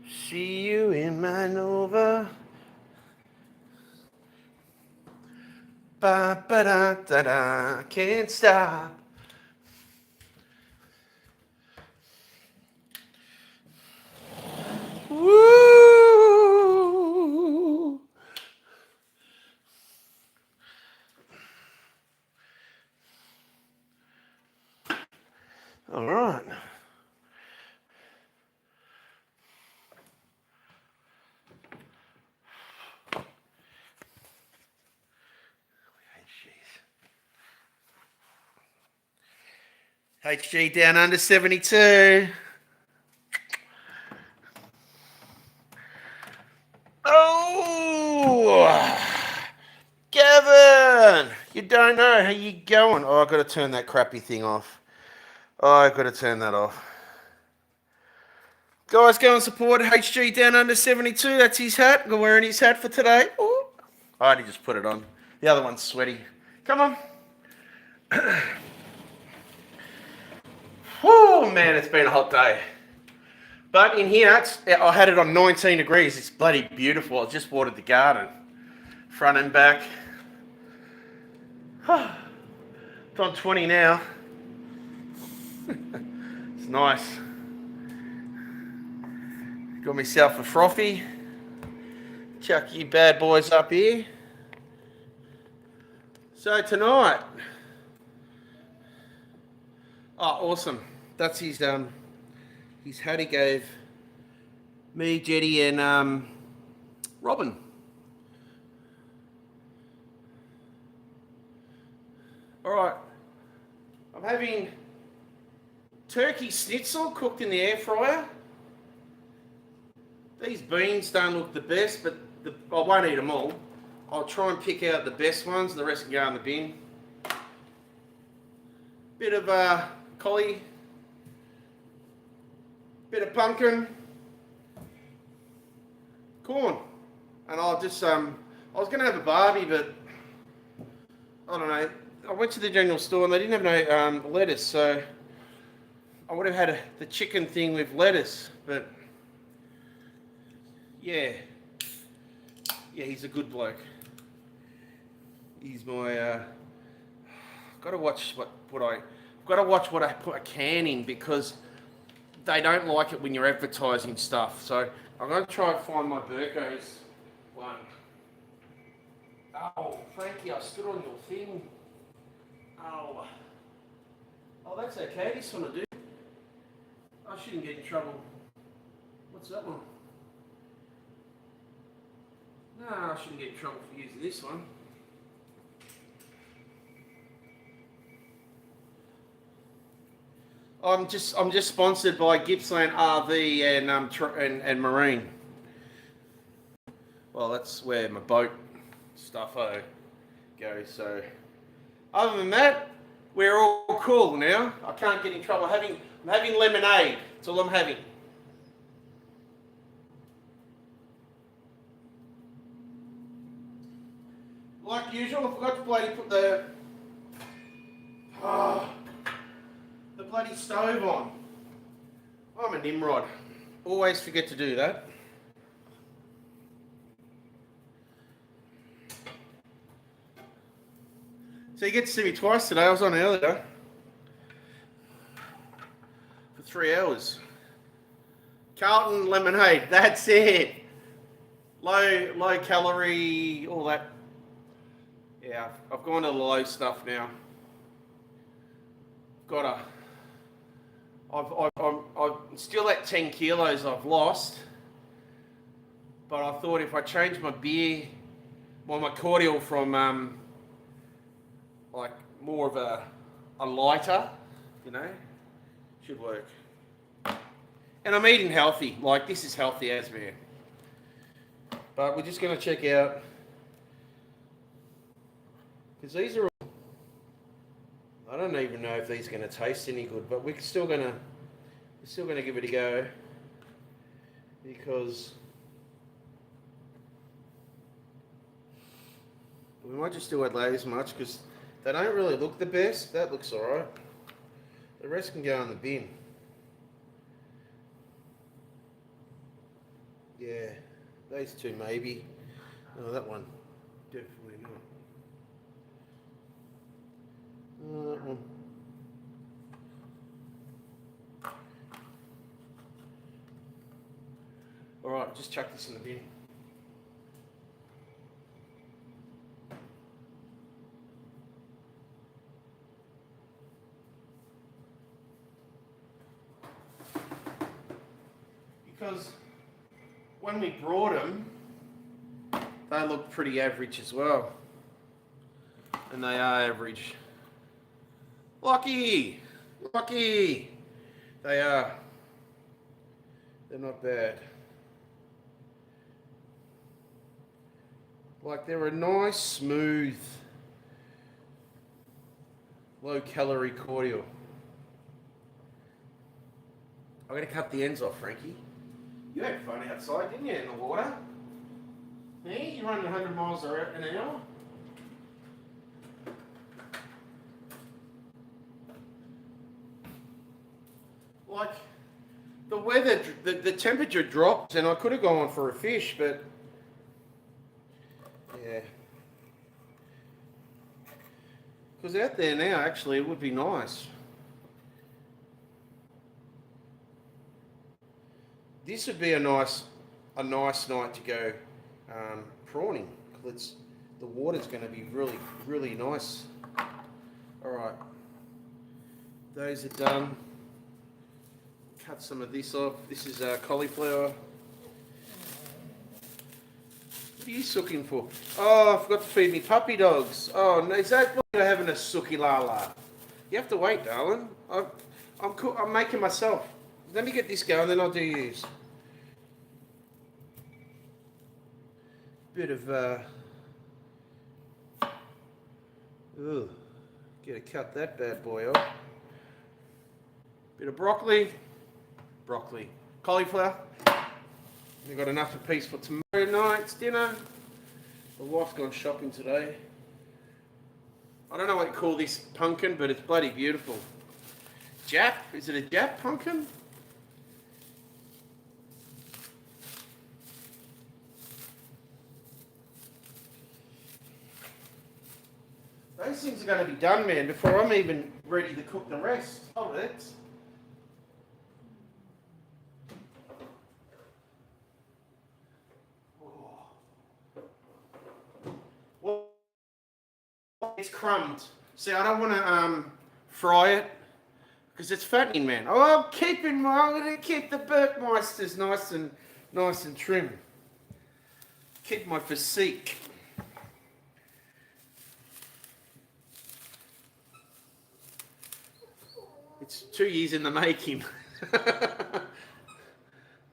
See you in my Nova. Ba ba da da da. Can't stop. Woo! All right. HG down under 72. Oh, Gavin, you don't know how you going. Oh, I've got to turn that crappy thing off. Oh, I've got to turn that off. Guys, go and support HG down under 72. That's his hat. I'm wearing his hat for today. Ooh. I already just put it on. The other one's sweaty. Come on. Oh, man, it's been a hot day. But in here, I had it on 19 degrees. It's bloody beautiful. I just watered the garden. Front and back. It's on 20 now. It's nice. Got myself a frothy. Chuck you bad boys up here. So tonight. Oh, awesome. That's his hat he gave me, Jetty, and Robin. All right. I'm having turkey schnitzel cooked in the air fryer. These beans don't look the best, but I won't eat them all. I'll try and pick out the best ones. The rest can go in the bin. Bit of collie. Bit of pumpkin. Corn. And I'll just, I was going to have a barbie, but I don't know. I went to the general store and they didn't have no lettuce, so I would have had the chicken thing with lettuce, but yeah, he's a good bloke. He's my. Got to watch what I put a can in because they don't like it when you're advertising stuff. So I'm going to try and find my Burko's one. Oh, thank you. I stood on your thing. Oh, that's okay. This one I do. I shouldn't get in trouble. What's that one? No, I shouldn't get in trouble for using this one. I'm just sponsored by Gippsland RV and Marine. Well, that's where my boat stuff goes. So, other than that, we're all cool now. I can't get in trouble. I'm having lemonade. That's all I'm having. Like usual, I forgot to bloody put the bloody stove on. I'm a Nimrod. Always forget to do that. So you get to see me twice today. I was on earlier for 3 hours. Carlton lemonade. That's it. Low calorie, all that. Yeah, I've gone to the low stuff now. I'm still at 10 kilos I've lost, but I thought if I change my beer, my cordial from like more of a lighter, should work. And I'm eating healthy, like this is healthy as man. But we're just going to check out, because these are all, I don't even know if these are going to taste any good, but we're still going to give it a go, because we might just do it as much, because they don't really look the best. That looks alright. The rest can go in the bin. Yeah, those two maybe. No, that one definitely not. That one. All right, just chuck this in the bin. Because when we brought them, they look pretty average as well. And they are average. Lucky! Lucky! They are. They're not bad. Like they're a nice, smooth, low-calorie cordial. I'm going to cut the ends off, Frankie. You had fun outside, didn't you, in the water? Hey, you running 100 miles an hour? Like, the weather, the temperature dropped and I could have gone for a fish, but yeah. Because out there now, actually, it would be nice. This would be a nice night to go prawning. Because the water's going to be really, really nice. All right, those are done. Cut some of this off. This is cauliflower. What are you sooking for? Oh, I forgot to feed me puppy dogs. Oh, no, is that what you're having a sooky la? You have to wait, darling. I'm making myself. Let me get this going, then I'll do yours. Bit of ooh, gotta cut that bad boy off. Bit of broccoli, cauliflower. We've got enough apiece for tomorrow night's dinner. The wife's gone shopping today. I don't know what to call this pumpkin, but it's bloody beautiful. Jap? Is it a Jap pumpkin? Those things are going to be done, man, before I'm even ready to cook the rest of it. Well, it's crumbed. See, I don't want to fry it because it's fattening, man. Oh, I'm going to keep the Burkmeisters nice and trim. Keep my physique. It's 2 years in the making.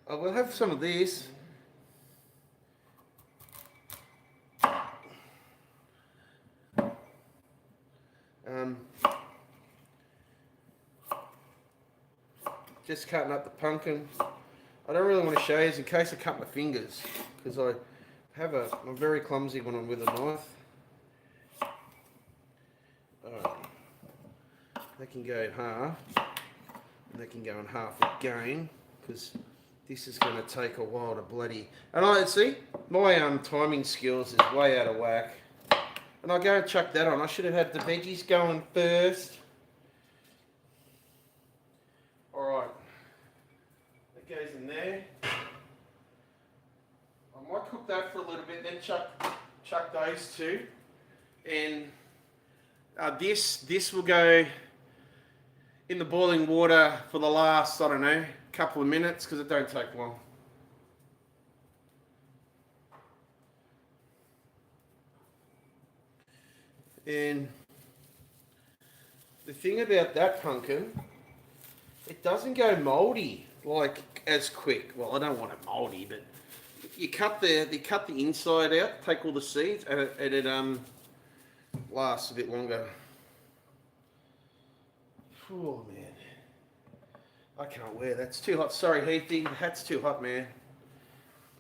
I will have some of these. Just cutting up the pumpkin. I don't really want to show you in case I cut my fingers because I'm very clumsy when I'm with a knife. Alright. They can go in half, and they can go in half again, because this is going to take a while to bloody... And I see, my timing skills is way out of whack. And I go and chuck that on. I should have had the veggies going first. Alright, that goes in there. I might cook that for a little bit, then chuck those two. And this will go in the boiling water for the last, I don't know, couple of minutes because it don't take long. And the thing about that pumpkin, it doesn't go mouldy like as quick. Well, I don't want it mouldy, but you cut the inside out, take all the seeds, and it lasts a bit longer. Oh man, I can't wear that. It's too hot. Sorry, Heathy, the hat's too hot, man.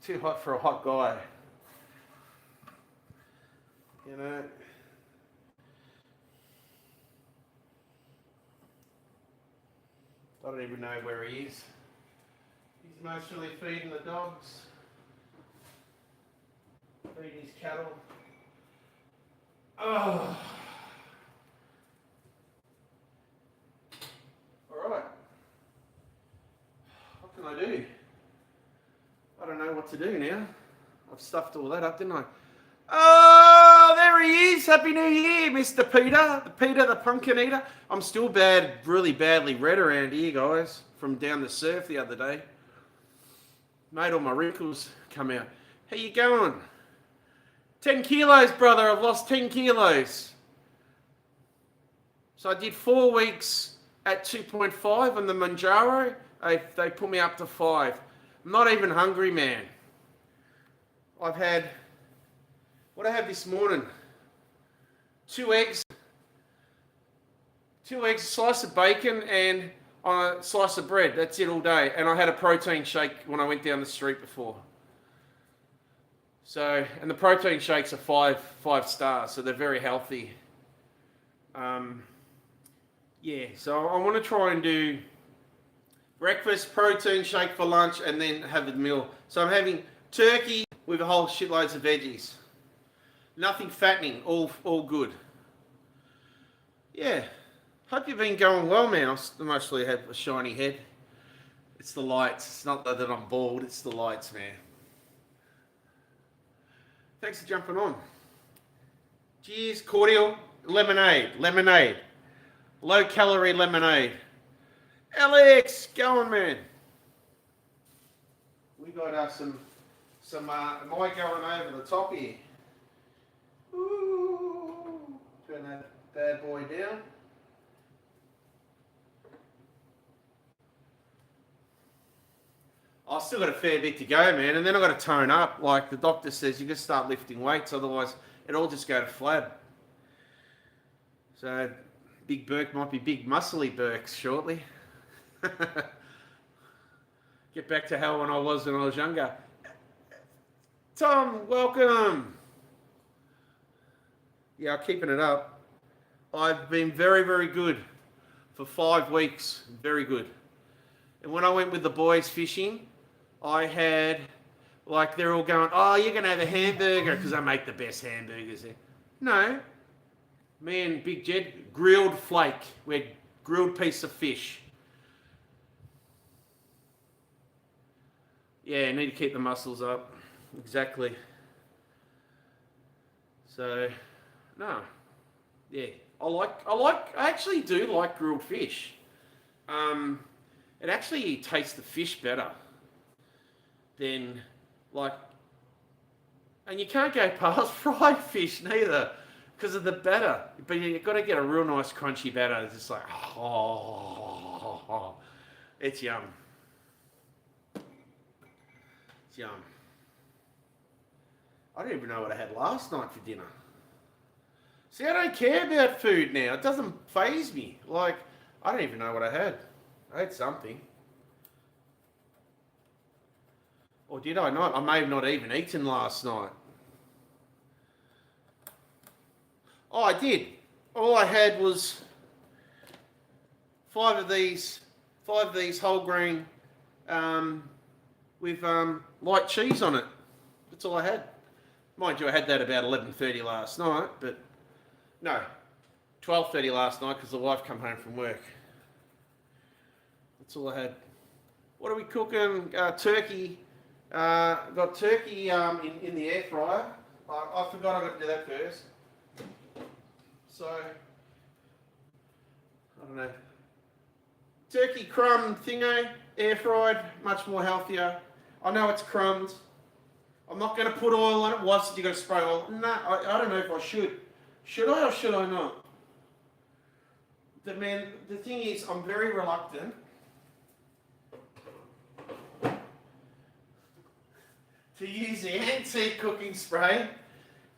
Too hot for a hot guy. You know. I don't even know where he is. He's mostly feeding the dogs. feed these cattle. Oh. Alright. What can I do? I don't know what to do now. I've stuffed all that up, didn't I? Oh, there he is. Happy New Year, Mr. Peter. Peter the Pumpkin Eater. I'm still really badly red around here, guys, from down the surf the other day. Made all my wrinkles come out. How you going? 10 kilos, brother. I've lost 10 kilos. So I did 4 weeks at 2.5 on the Manjaro. They put me up to 5. I'm not even hungry, man. I've had, what I had this morning? 2 eggs, a slice of bacon, and a slice of bread. That's it all day. And I had a protein shake when I went down the street before. So, and the protein shakes are five stars, so they're very healthy. Yeah, so I want to try and do breakfast, protein shake for lunch, and then have a meal. So I'm having turkey with a whole shitloads of veggies. Nothing fattening, all good. Yeah, hope you've been going well, man. I mostly have a shiny head. It's the lights. It's not that I'm bald, it's the lights, man. Thanks for jumping on. Cheers, cordial, lemonade. Low calorie lemonade. Alex, go on, man. We got some am I going over the top here? Ooh, turn that bad boy down. I've still got a fair bit to go, man, and then I've got to tone up. Like the doctor says, you got to start lifting weights, otherwise it'll all just go to flab. So Big Burk might be Big Muscly Burks shortly. Get back to how when I was younger. Tom, welcome. Yeah, I'm keeping it up. I've been very, very good for 5 weeks. Very good. And when I went with the boys fishing, I had, like, they're all going, oh, you're going to have a hamburger because I make the best hamburgers there. No. Me and Big Jed, grilled flake. We had grilled piece of fish. Yeah, need to keep the muscles up. Exactly. So, no. Yeah, I actually do like grilled fish. It actually tastes the fish better than, like, and you can't go past fried fish neither because of the batter. But you've got to get a real nice crunchy batter. It's just like, oh, it's yum. It's yum. I don't even know what I had last night for dinner. See, I don't care about food now. It doesn't faze me. Like, I don't even know what I had. I had something. Or did I not? I may have not even eaten last night. Oh, I did. All I had was 5 of these whole grain with light cheese on it. That's all I had. Mind you, I had that about 11:30 last night, but no, 12:30 last night because the wife come home from work. That's all I had. What are we cooking? Turkey. Got turkey in the air fryer. I forgot I got to do that first. So, I don't know. Turkey crumb thingo, air fried, much more healthier. I know it's crumbs. I'm not going to put oil on it. Why said you got to spray oil? No, I don't know if I should. Should I or should I not? The thing is, I'm very reluctant to use the antique cooking spray,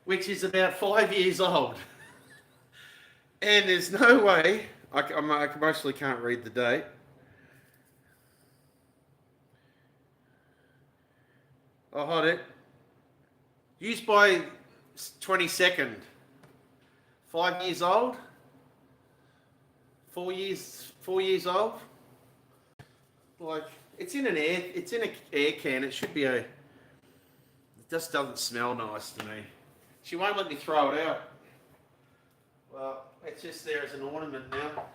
which is about 5 years old. And there's no way, I mostly can't read the date. I'll hold it. Used by 22nd. 5 years old. 4 years old. Like, it's in an air can. It should be just doesn't smell nice to me. She won't let me throw it out. Well, it's just there as an ornament now.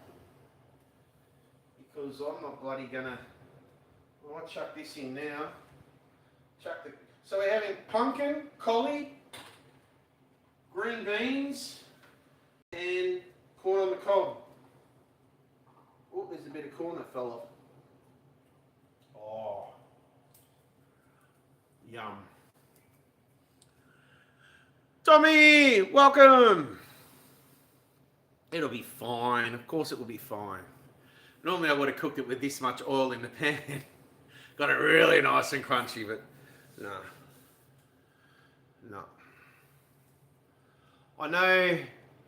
Because I'm not bloody gonna... I might chuck this in now. So we're having pumpkin, collie, green beans, and corn on the cob. Oh, there's a bit of corn that fell off. Oh. Yum. Tommy, welcome. It'll be fine. Of course it will be fine. Normally I would have cooked it with this much oil in the pan. Got it really nice and crunchy, but no. No. I know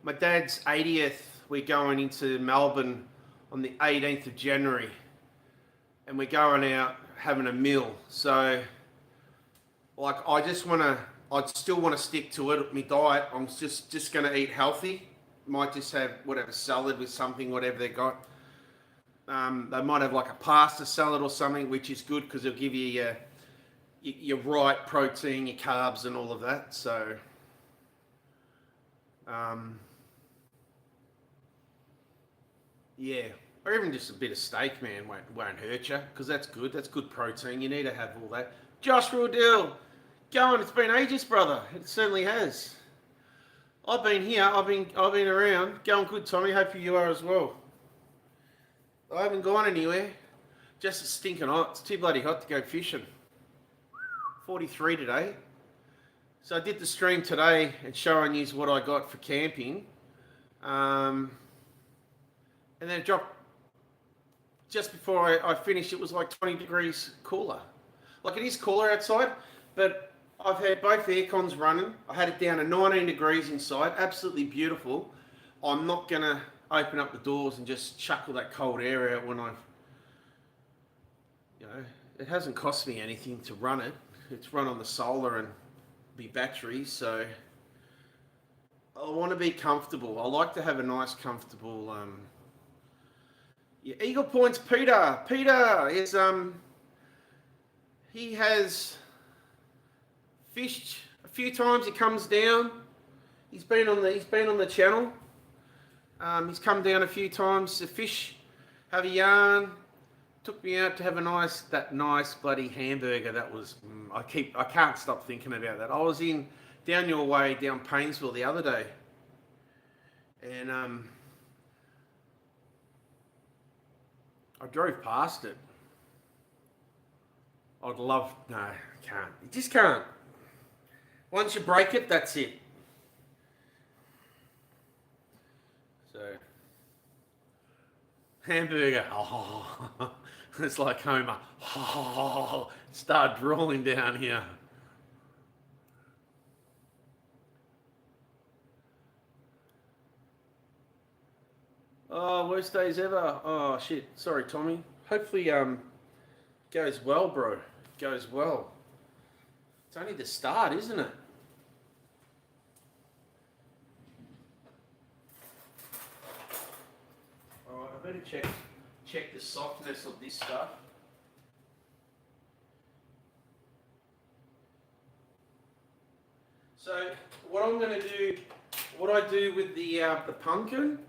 my dad's 80th. We're going into Melbourne on the 18th of January. And we're going out having a meal. So, like, I'd still want to stick to it, my diet. I'm just going to eat healthy. Might just have whatever salad with something, whatever they got. They might have like a pasta salad or something, which is good because it'll give you your right protein, your carbs and all of that. So, yeah. Or even just a bit of steak, man, won't hurt you because that's good. That's good protein. You need to have all that. Josh Rudell, going. It's been ages, brother. It certainly has. I've been here. I've been around. Going good, Tommy. Hope you are as well. I haven't gone anywhere. Just stinking hot. It's too bloody hot to go fishing. 43 today. So I did the stream today and showing you what I got for camping. And then it dropped just before I finished. It was like 20 degrees cooler. Like it is cooler outside, but I've had both aircons running. I had it down to 19 degrees inside. Absolutely beautiful. I'm not going to open up the doors and just chuck all that cold air out when it hasn't cost me anything to run it. It's run on the solar and the batteries, so I want to be comfortable. I like to have a nice, comfortable. Eagle Points, Peter. Peter is he has fished a few times. He comes down. He's been on the channel. He's come down a few times to fish, have a yarn. Took me out to have that nice bloody hamburger. That was I can't stop thinking about that. I was down your way down Paynesville the other day, and I drove past it. No, I can't. You just can't. Once you break it, that's it. So, hamburger. Oh, it's like Homer. Oh, start drooling down here. Oh, worst days ever. Oh shit. Sorry, Tommy. Hopefully, goes well, bro. Goes well. It's only the start, isn't it? Alright, I better check the softness of this stuff. So what I'm going to do, what I do with the pumpkin,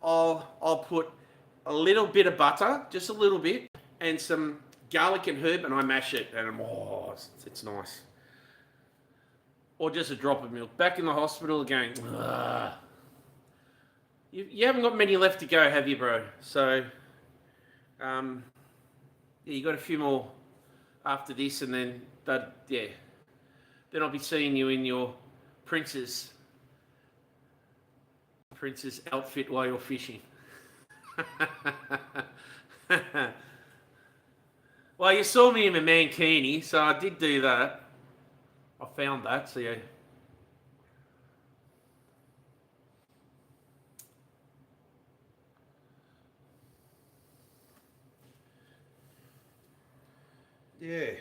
I'll put a little bit of butter, just a little bit, and some garlic and herb, and I mash it, and it's nice. Or just a drop of milk. Back in the hospital again. You haven't got many left to go, have you, bro? So, yeah, you got a few more after this, and then, then I'll be seeing you in your princess outfit while you're fishing. Well, you saw me in my mankini, so I did do that. I found that, so yeah. Yeah.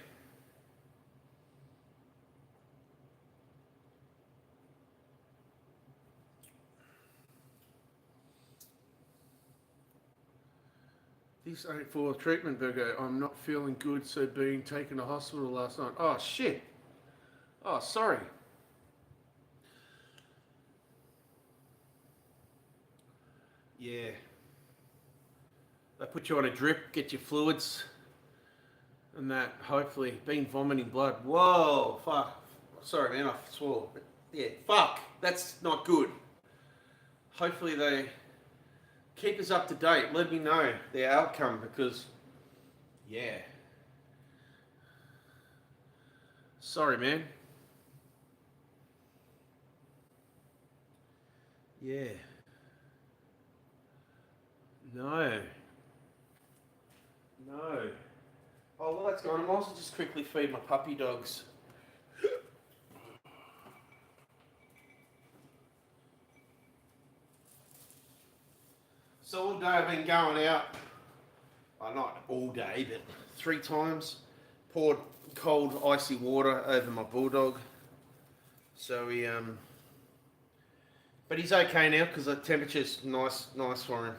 This ain't for treatment, Virgo. I'm not feeling good, so being taken to hospital last night. Oh, shit. Oh, sorry. Yeah. They put you on a drip, get your fluids, and that. Hopefully, been vomiting blood. Whoa, fuck. Sorry, man, I swore. But yeah, fuck. That's not good. Hopefully, they keep us up to date. Let me know their outcome because, yeah. Sorry, man. Yeah. No. No. Oh, well, that's gone. I'm also just quickly feed my puppy dogs. So all day I've been going out. Well, not all day, but 3 times. Poured cold, icy water over my bulldog. So but he's okay now because the temperature's nice for him.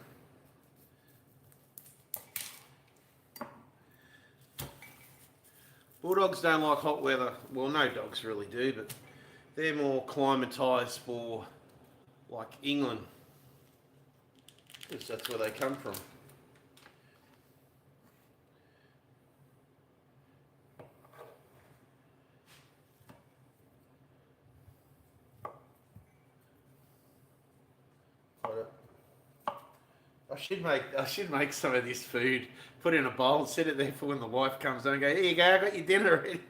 Bulldogs don't like hot weather. Well, no dogs really do, but they're more climatised for like England, because that's where they come from. I should make some of this food, put it in a bowl, set it there for when the wife comes on and go, here you go, I got your dinner ready.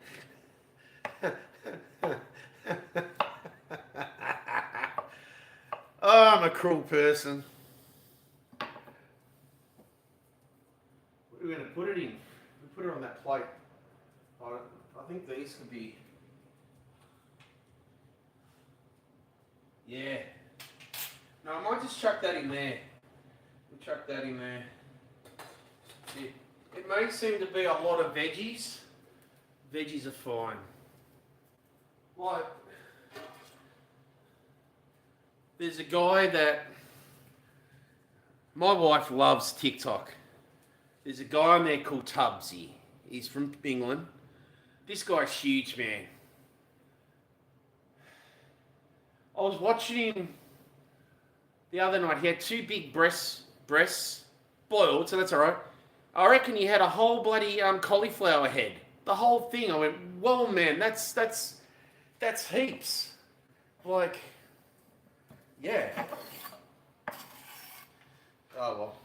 Oh, I'm a cruel person. What are we going to put it in? We put it on that plate. I think these could be... Yeah. No, I might just chuck that in there. We'll chuck that in there. It may seem to be a lot of veggies. Veggies are fine. Like, there's a guy that... My wife loves TikTok. There's a guy on there called Tubbsy. He's from England. This guy's huge, man. I was watching him the other night. He had 2 big breasts boiled, so that's all right. I reckon he had a whole bloody cauliflower head. The whole thing. I went, whoa, man, that's heaps. Like, yeah. Oh well.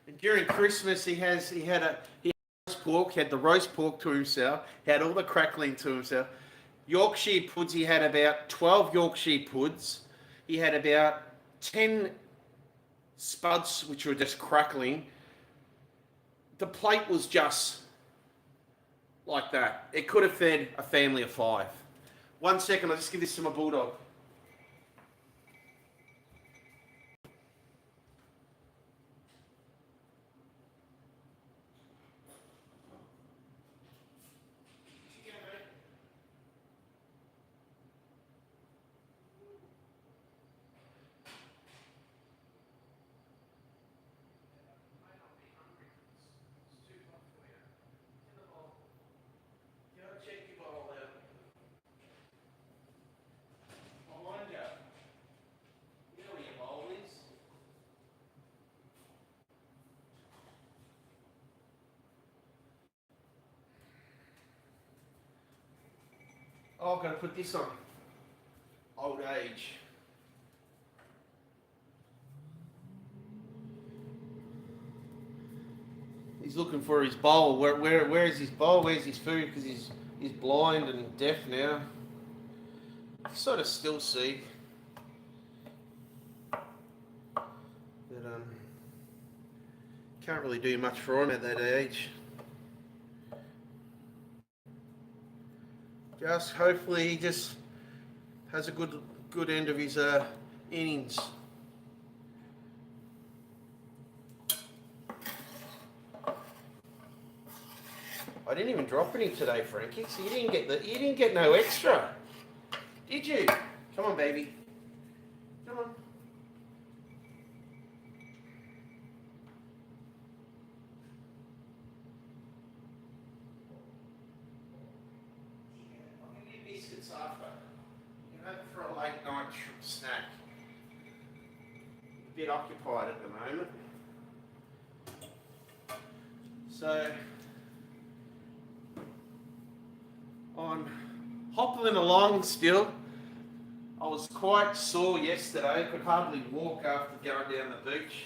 And during Christmas, he had roast pork. He had the roast pork to himself. He had all the crackling to himself. Yorkshire puds. He had about 12 Yorkshire puds. He had about 10 spuds, which were just crackling. The plate was just like that. It could have fed a family of 5. 1 second, I'll just give this to my bulldog. Oh, I've got to put this on. Old age. He's looking for his bowl. Where is his bowl? Where's his food? Because he's blind and deaf now. Sort of still see. But can't really do much for him at that age. Just hopefully he just has a good end of his innings. I didn't even drop any today, Frankie. So you didn't get no extra, did you? Come on, baby. Come on. snack. A bit occupied at the moment. So I'm hoppling along still. I was quite sore yesterday, could hardly walk after going down the beach.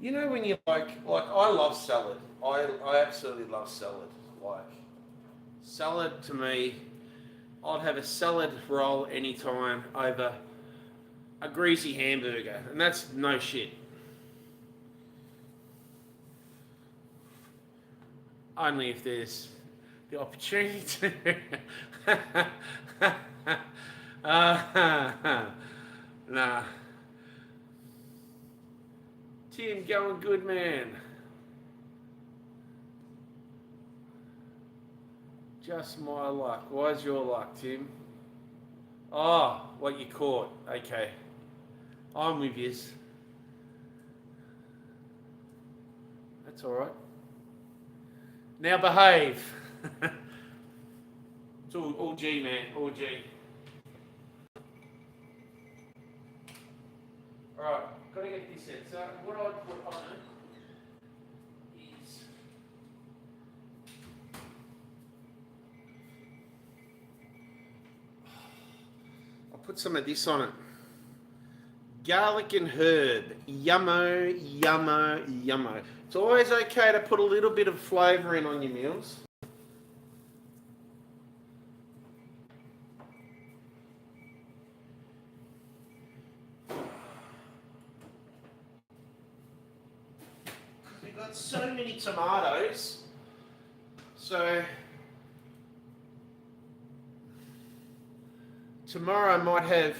You know when you like I love salad. I absolutely love salad. Like salad to me, I'd have a salad roll anytime over a greasy hamburger, and that's no shit. Only if there's the opportunity to. Nah. Tim, going good, man. Just my luck. Why's your luck, Tim? Oh, what you caught. Okay. I'm with yous. That's alright. Now behave. It's all G, man. All G. Alright, gotta get this in. So what I put on it is I'll put some of this on it. Garlic and herb. Yummo, yummo, yummo. It's always okay to put a little bit of flavour in on your meals. We've got so many tomatoes. So tomorrow I might have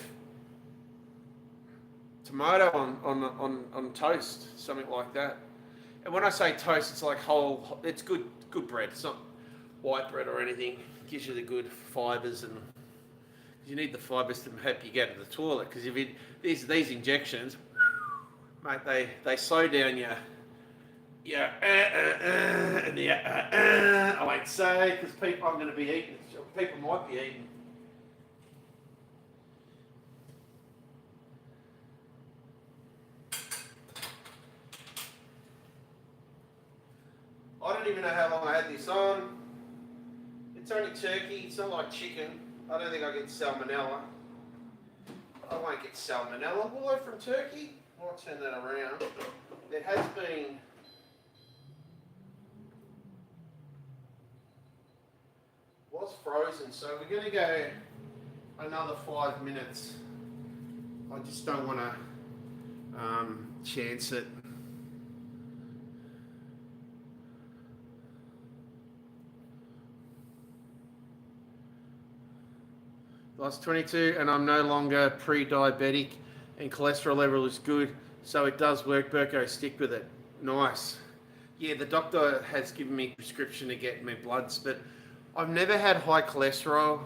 tomato on toast, something like that. And when I say toast, it's like whole. It's good bread. It's not white bread or anything. It gives you the good fibres, and you need the fibres to help you get to the toilet. Because if these injections, mate, they slow down your and the I won't say because I'm going to be eating. People might be eating. I don't even know how long I had this on. It's only turkey, it's not like chicken. I don't think I get salmonella. I won't get salmonella. Will I from turkey? I'll turn that around. There has been was frozen, so we're going to go another 5 minutes. I just don't want to chance it. Lost 22 and I'm no longer pre-diabetic and cholesterol level is good, so it does work. Burko, stick with it. Nice. Yeah, the doctor has given me a prescription to get my bloods, but I've never had high cholesterol.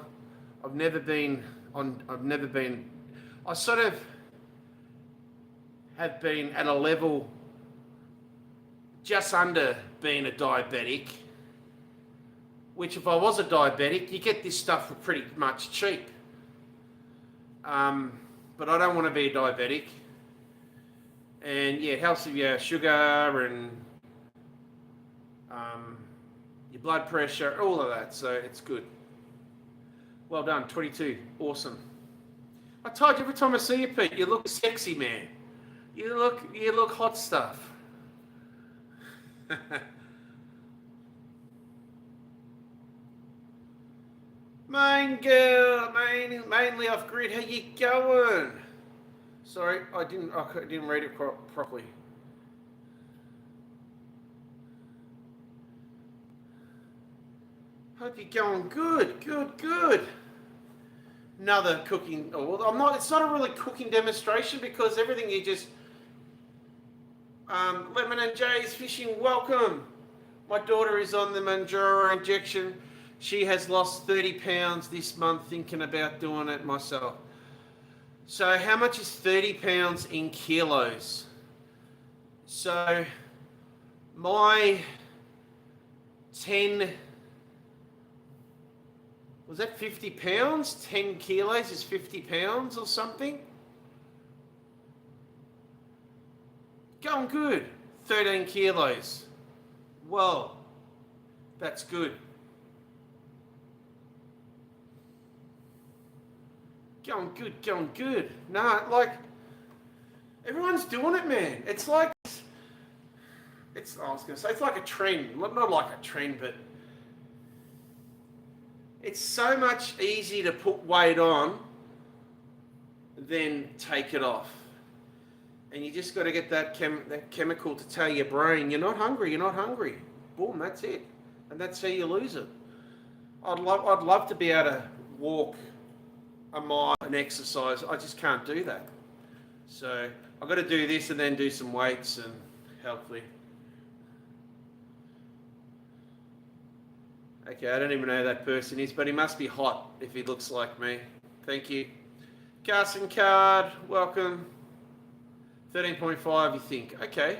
I sort of have been at a level just under being a diabetic, which if I was a diabetic, you get this stuff for pretty much cheap. But I don't want to be a diabetic. And yeah, it helps with your sugar and your blood pressure, all of that. So it's good. Well done, 22. Awesome. I told you every time I see you, Pete, you look sexy, man. You look hot stuff. Main girl, mainly off grid. How you going? Sorry, I didn't read it properly. Hope you're going good, good, good. Another cooking, it's not a really cooking demonstration because everything you just, Lemon and Jay's Fishing, welcome. My daughter is on the Manjaro injection. She has lost 30 pounds this month thinking about doing it myself. So how much is 30 pounds in kilos? So my 10, was that 50 pounds? 10 kilos is 50 pounds or something? Going good. 13 kilos. Whoa, that's good. Going good, going good. Nah, like, everyone's doing it, man. It's like, I was going to say, it's like a trend. Not like a trend, but it's so much easier to put weight on than take it off. And you just got to get that chemical to tell your brain, you're not hungry, you're not hungry. Boom, that's it. And that's how you lose it. I'd love to be able to walk a mile and exercise. I just can't do that. So I've got to do this and then do some weights and hopefully. Okay, I don't even know who that person is, but he must be hot if he looks like me. Thank you. Carson Card, welcome. 13.5, you think. Okay.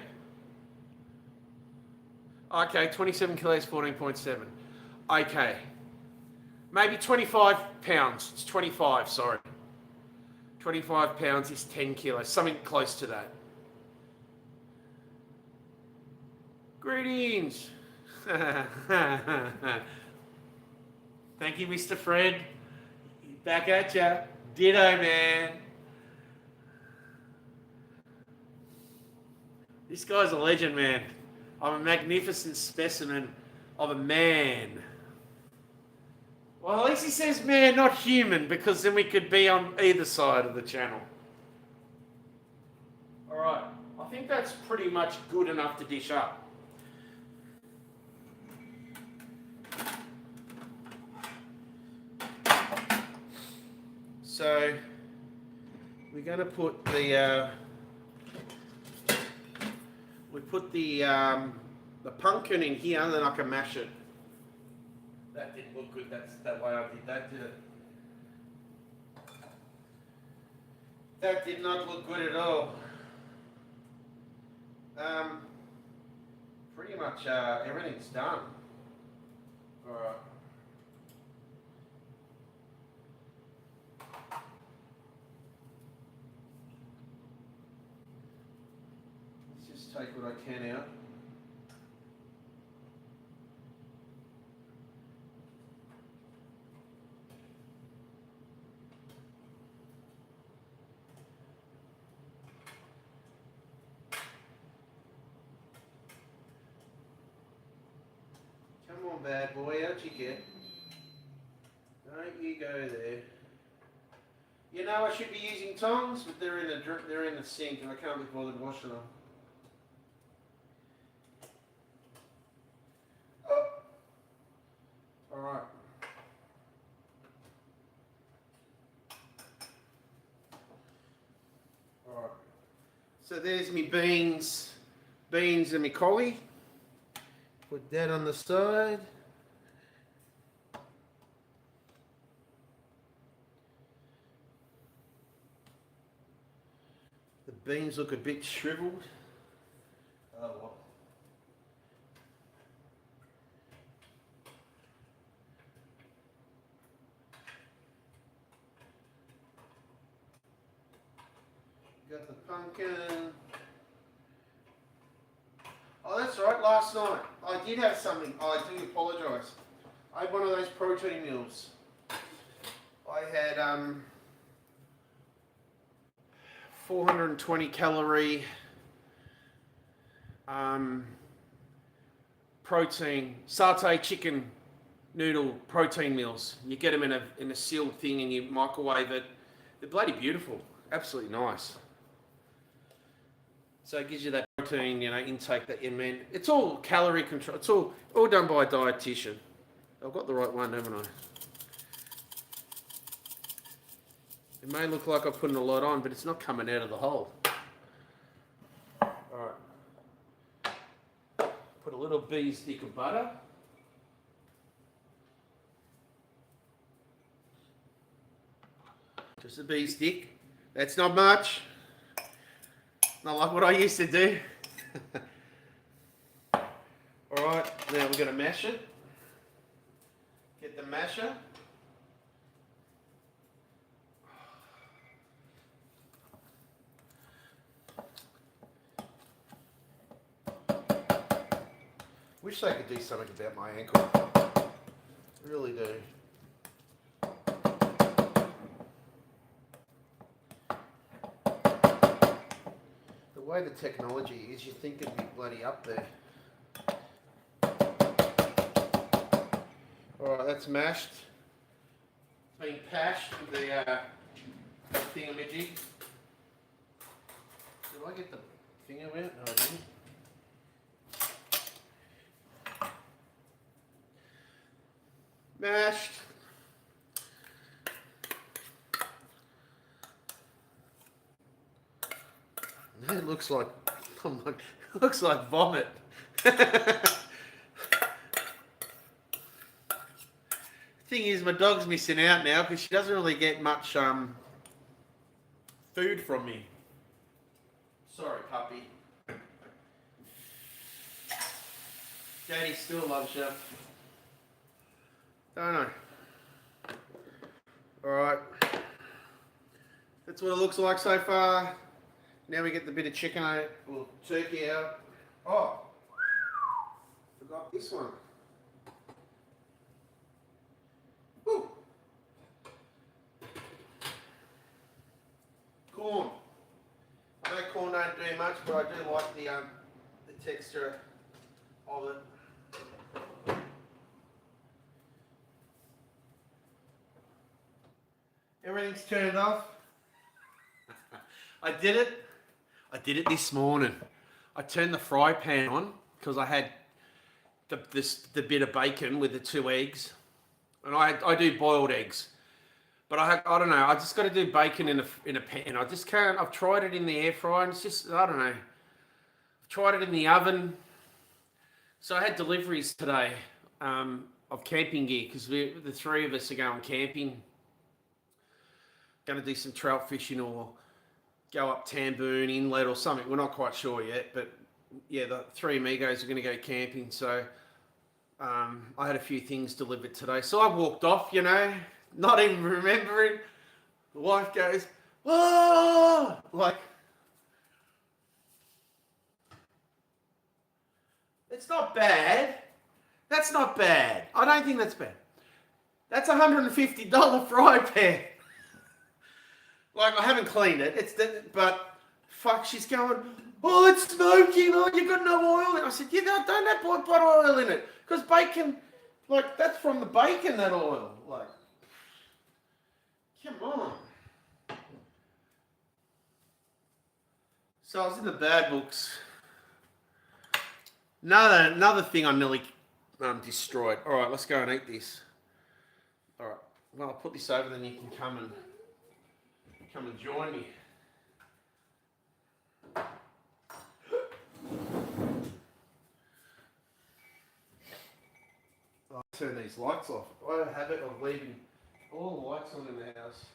Okay, 27 kilos, 14.7. Okay. Maybe 25 pounds. It's 25, sorry. 25 pounds is 10 kilos. Something close to that. Greetings. Thank you, Mr. Fred. Back at ya. Ditto, man. This guy's a legend, man. I'm a magnificent specimen of a man. Well, at least he says man, not human, because then we could be on either side of the channel. All right. I think that's pretty much good enough to dish up. So we're going to put the the pumpkin in here, and then I can mash it. That didn't look good. That's that way I did that, did it? That did not look good at all. Pretty much everything's done. All right. Take what I can out. Come on, bad boy, how'd you get? Don't you go there. You know I should be using tongs, but they're in the sink and I can't be bothered washing them. Alright. Alright. So there's me beans and me collie. Put that on the side. The beans look a bit shriveled. Oh well. Got the pumpkin. Oh, that's right. Last night I did have something. I do apologise. I had one of those protein meals. I had 420 calorie protein satay chicken noodle protein meals. You get them in a sealed thing and you microwave it. They're bloody beautiful. Absolutely nice. So it gives you that protein, intake that you mean. It's all calorie control. It's all done by a dietitian. I've got the right one, haven't I? It may look like I'm putting a lot on, but it's not coming out of the hole. Alright. Put a little bee stick of butter. Just a bee stick. That's not much. Not like what I used to do. Alright, now we're going to mash it. Get the masher. Wish they could do something about my ankle. I really do. The way the technology is, you'd think it'd be bloody up there. Alright, that's mashed. It's been pashed with the thingamajig. Did I get the finger out? No, I didn't. Mashed. It looks like, oh my, it looks like vomit. Thing is, my dog's missing out now because she doesn't really get much food from me. Sorry, puppy. Daddy still loves you. Don't know. Alright. That's what it looks like so far. Now we get the bit of chicken out, or turkey out. Oh, forgot this one. Woo. Corn. I know corn don't do much, but I do like the texture of it. Everything's turned off. I did it this morning. I turned the fry pan on because I had the bit of bacon with the 2 eggs, and I do boiled eggs, but I don't know. I just got to do bacon in a pan. I just can't. I've tried it in the air fryer, and it's just, I don't know. I've tried it in the oven. So I had deliveries today of camping gear because the 3 of us are going camping. Going to do some trout fishing or go up Tamboon Inlet or something. We're not quite sure yet, but yeah, the 3 amigos are going to go camping. So I had a few things delivered today. So I walked off, you know, not even remembering. The wife goes, "Whoa!" Like, it's not bad. That's not bad. I don't think that's bad. That's $150 fry pan. Like, I haven't cleaned it. But fuck, she's going, "Oh, it's smoking. Oh, you got no oil in it." I said, "Yeah, don't have butter oil in it, because bacon, like, that's from the bacon, that oil. Like, come on." So I was in the bad books. Another thing I nearly destroyed. All right, let's go and eat this. All right. Well, I'll put this over, then you can come and join me. I'll turn these lights off. I have a habit of leaving all the lights on in the house.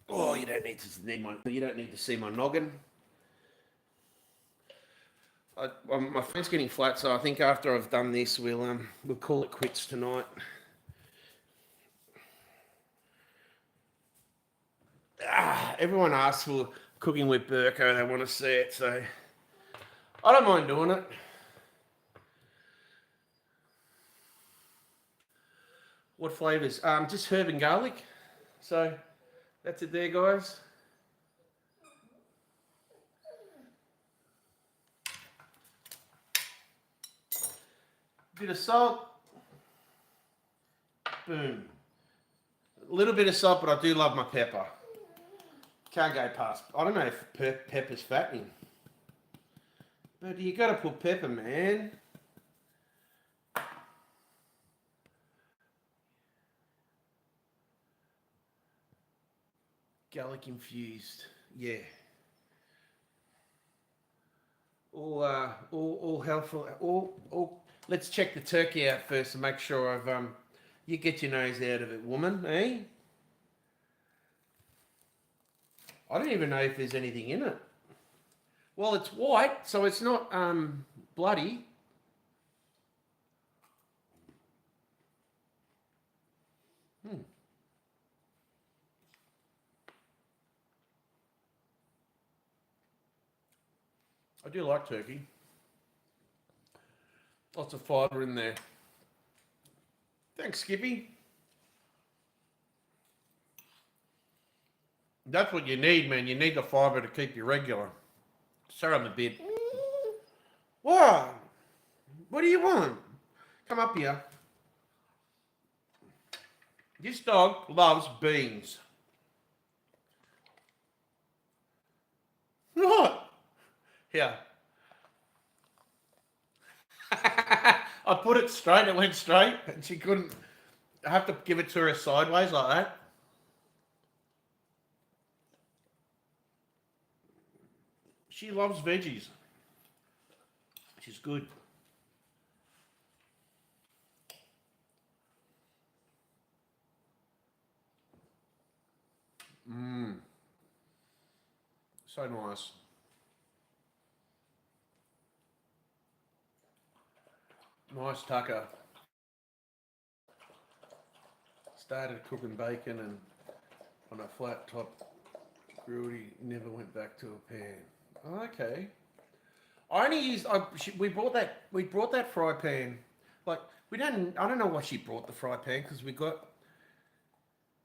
Oh, you don't need to see my noggin. My phone's getting flat, so I think after I've done this, we'll call it quits tonight. Everyone asks for cooking with Burko. They want to see it, so I don't mind doing it. What flavours? Just herb and garlic. So that's it there, guys. Bit of salt. Boom. A little bit of salt, but I do love my pepper. Can't go past. I don't know if pepper's fattening. But you got to put pepper, man. Garlic infused. Yeah. All helpful. All. Let's check the turkey out first and make sure I've You get your nose out of it, woman, eh? I don't even know if there's anything in it. Well, it's white, so it's not bloody. I do like turkey. Lots of fibre in there. Thanks, Skippy. That's what you need, man. You need the fibre to keep you regular. Sorry, I'm a bit. What? What do you want? Come up here. This dog loves beans. What? Here. I put it straight, it went straight, and she couldn't. I have to give it to her sideways like that. She loves veggies. She's good. So nice. Nice tucker. Started cooking bacon and on a flat top grill, he never went back to a pan. Okay. I only used. We brought that. We brought that fry pan. Like we don't. I don't know why she brought the fry pan because we got.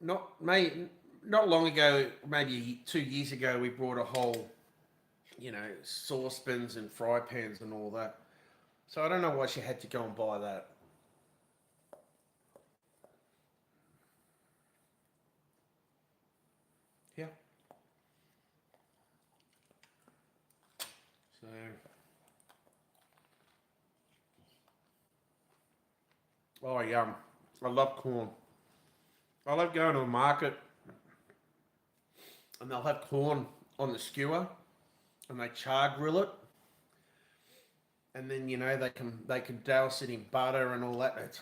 Not long ago, maybe 2 years ago, we brought a whole, saucepans and fry pans and all that. So I don't know why she had to go and buy that. Yeah. So. Oh, yum. I love corn. I love going to a market and they'll have corn on the skewer and they char grill it. And then they can douse it in butter and all that. It's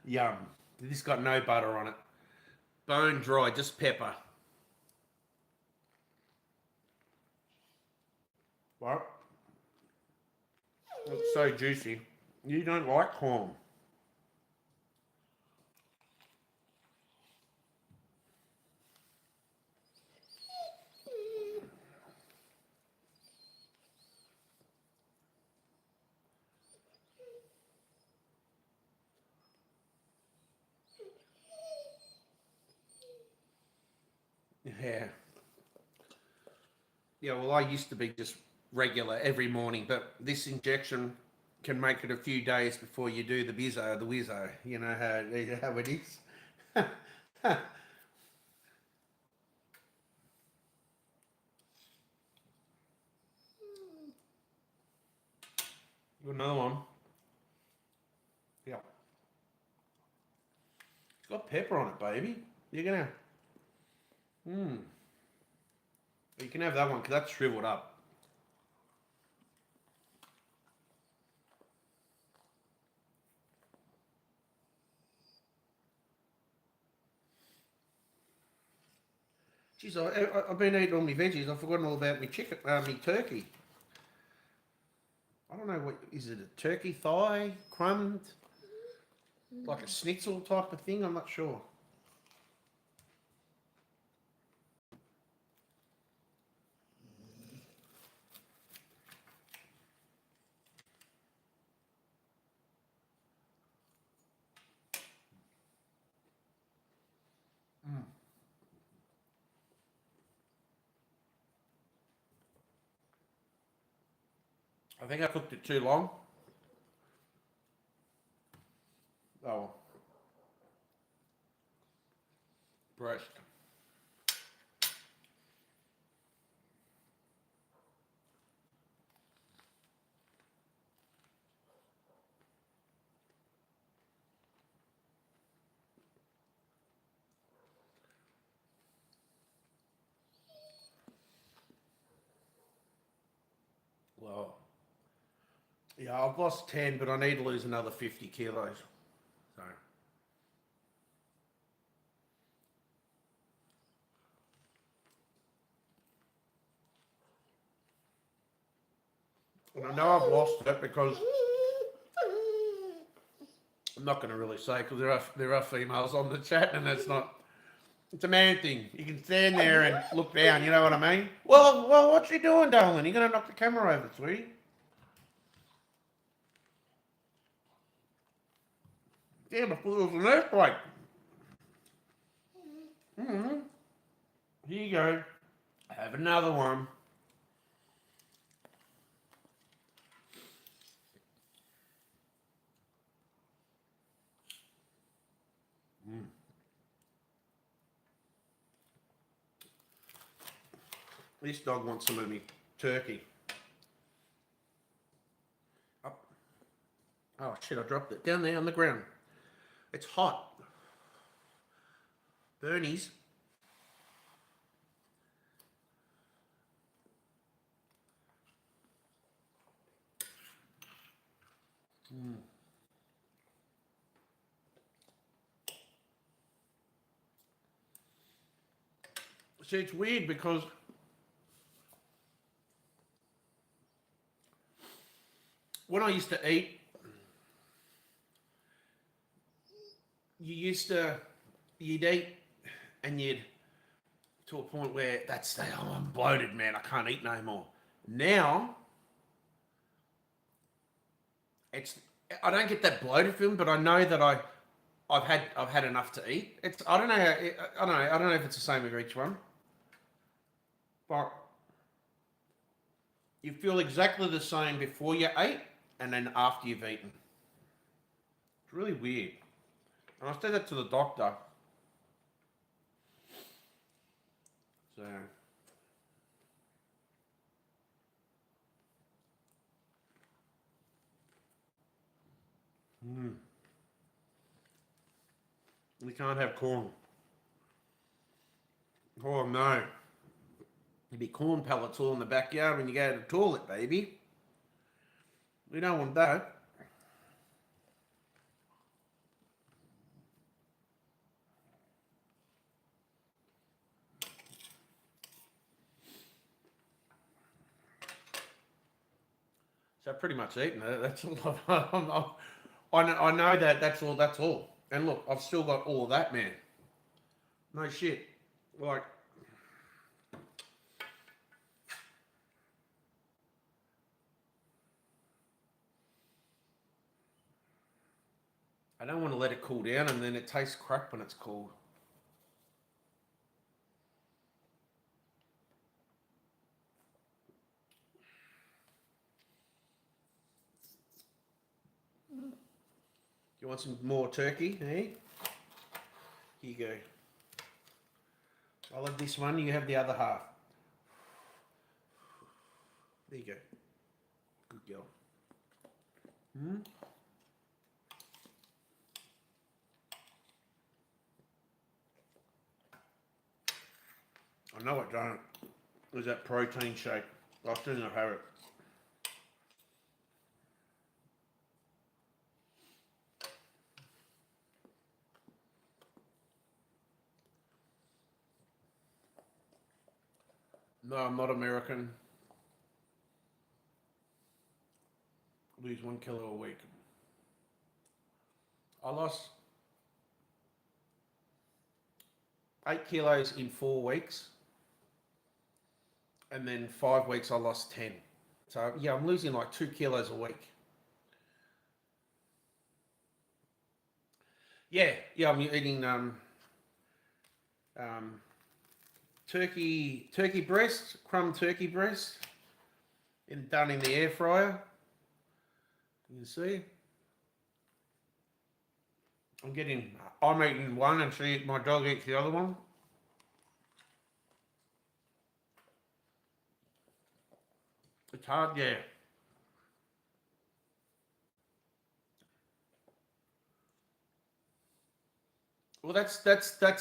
yum. This got no butter on it. Bone dry, just pepper. What? It's so juicy. You don't like corn. Yeah. Yeah, well, I used to be just regular every morning, but this injection can make it a few days before you do the bizzo, the wizzo. You know how it is. Another one. Yeah. It's got pepper on it, baby. You're gonna. Mmm. You can have that one because that's shriveled up. Jeez, I've been eating all my veggies. I've forgotten all about my chicken, my turkey. I don't know what is it. A turkey thigh, crumbed, like a schnitzel type of thing. I'm not sure. I think I cooked it too long. Oh, breast. Well, yeah, I've lost 10, but I need to lose another 50 kilos. So, and I know I've lost it because I'm not going to really say because there are females on the chat, and it's a man thing. You can stand there and look down. You know what I mean? Well, what's she doing, darling? You're going to knock the camera over, sweetie. Damn, I thought it was an earthquake. Mm-hmm. Here you go. Have another one. Mm. This dog wants some of me turkey. Up. Oh shit, I dropped it. Down there on the ground. It's hot. Bernie's. Mm. See, it's weird because when I used to eat, you'd eat and you'd to a point where I'm bloated, man, I can't eat no more. Now, I don't get that bloated feeling, but I know that I've had enough to eat. I don't know if it's the same with each one, but you feel exactly the same before you ate and then after you've eaten. It's really weird. And I said that to the doctor. So. We can't have corn. Oh no. There'd be corn pellets all in the backyard when you go to the toilet, baby. We don't want that. So I've pretty much eaten it. That's all. I know that. That's all. That's all. And look, I've still got all of that, man. No shit. Like, I don't want to let it cool down, and then it tastes crap when it's cold. You want some more turkey, eh? Here you go. I'll have this one, you have the other half. There you go. Good girl. Hmm? I know it don't. There's that protein shake. I still not have it. No, I'm not American. Lose 1 kilo a week. I lost 8 kilos in 4 weeks. And then 5 weeks I lost 10. So yeah, I'm losing like 2 kilos a week. Yeah, I'm eating turkey breast, crumb turkey breast, done in the air fryer. You can see. I'm eating one, and my dog eats the other one. It's hard, yeah. Well, that's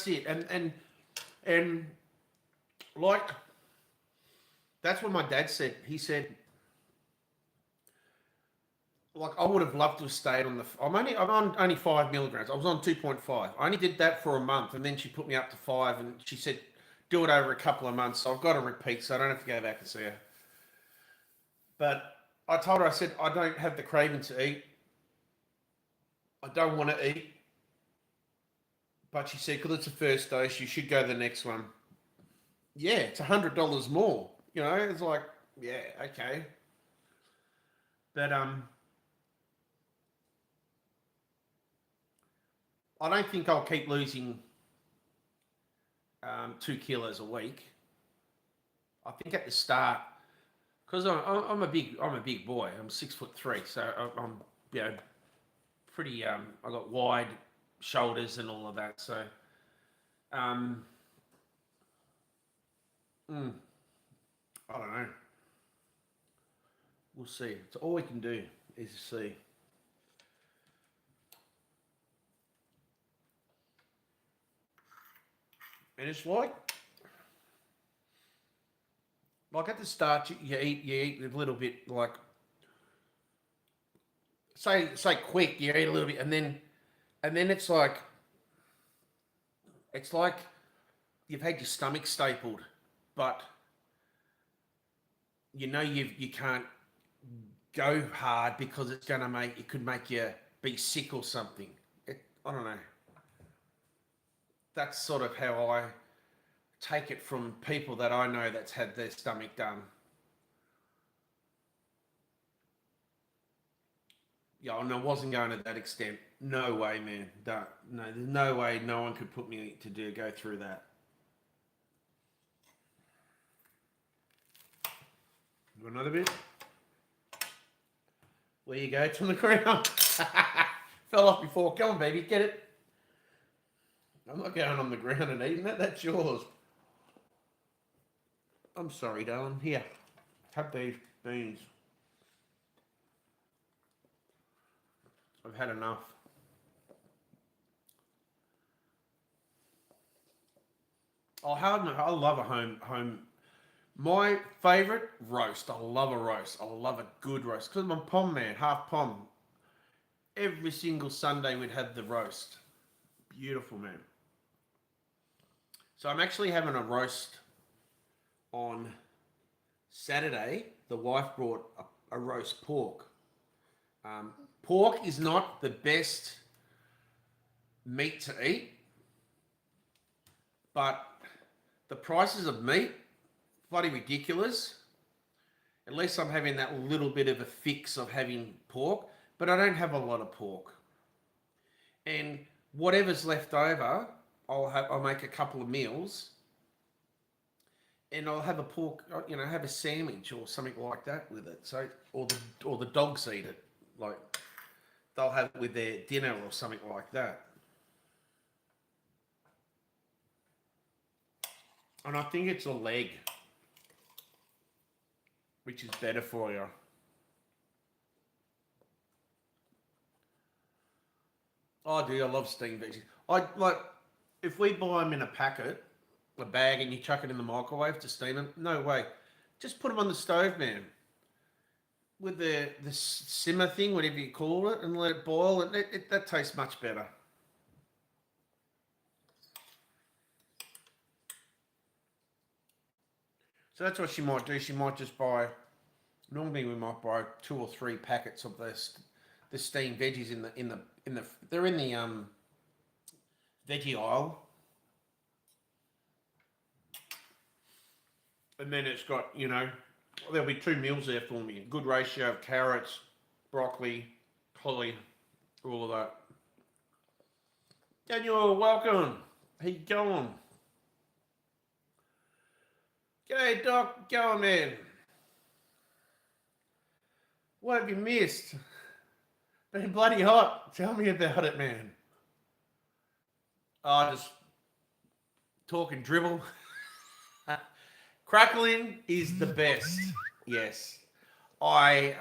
it, and like that's what my dad said. He said, like, I would have loved to have stayed on the. I'm on only 5 milligrams. I was on 2.5. I only did that for a month, and then she put me up to 5, and she said, do it over a couple of months. So I've got to repeat, so I don't have to go back and see her. But I told her, I said, I don't have the craving to eat. I don't want to eat. But she said, because it's the first dose, you should go the next one. Yeah, it's $100 more. You know, it's like, yeah, okay. But I don't think I'll keep losing 2 kilos a week. I think at the start, because I'm a big boy. I'm 6'3", so I'm pretty I got wide shoulders and all of that. So um, I don't know. We'll see. It's all we can do is see. And it's like at the start, you eat a little bit, like say quick, you eat a little bit, and then it's like you've had your stomach stapled, but you can't go hard because it could make you be sick or something. I don't know. That's sort of how I take it from people that I know that's had their stomach done. Yeah, and I wasn't going to that extent. No way, man. No, there's no way no one could put me to go through that. Do another bit. Where you go, it's on the ground. Fell off before. Come on, baby, get it. I'm not going on the ground and eating that. That's yours. I'm sorry, darling. Here, have these beans. I've had enough. I love a home. My favourite roast. I love a roast. I love a good roast because I'm a pom man, half pom. Every single Sunday we'd have the roast. Beautiful, man. So I'm actually having a roast on Saturday. The wife brought a roast pork. Pork is not the best meat to eat, but the prices of meat, bloody ridiculous. At least I'm having that little bit of a fix of having pork, but I don't have a lot of pork. And whatever's left over, I'll make a couple of meals, and I'll have a pork, have a sandwich or something like that with it. So, or the dogs eat it, like they'll have it with their dinner or something like that. And I think it's a leg, which is better for you. Oh, I love steamed veggies. I like if we buy them in a packet, a bag, and you chuck it in the microwave to steam them. No way. Just put them on the stove, man, with the simmer thing, whatever you call it, and let it boil. And that tastes much better. So that's what she might do. She might just buy. Normally, we might buy 2 or 3 packets of the steamed veggies in the they're in the veggie aisle, and then it's got there'll be 2 meals there for me. A good ratio of carrots, broccoli, holly, all of that. Daniel, welcome. How you going? G'day, Doc. Going, man. What have you missed? Been bloody hot. Tell me about it, man. Oh, just talking dribble. Crackling is the best. Yes. I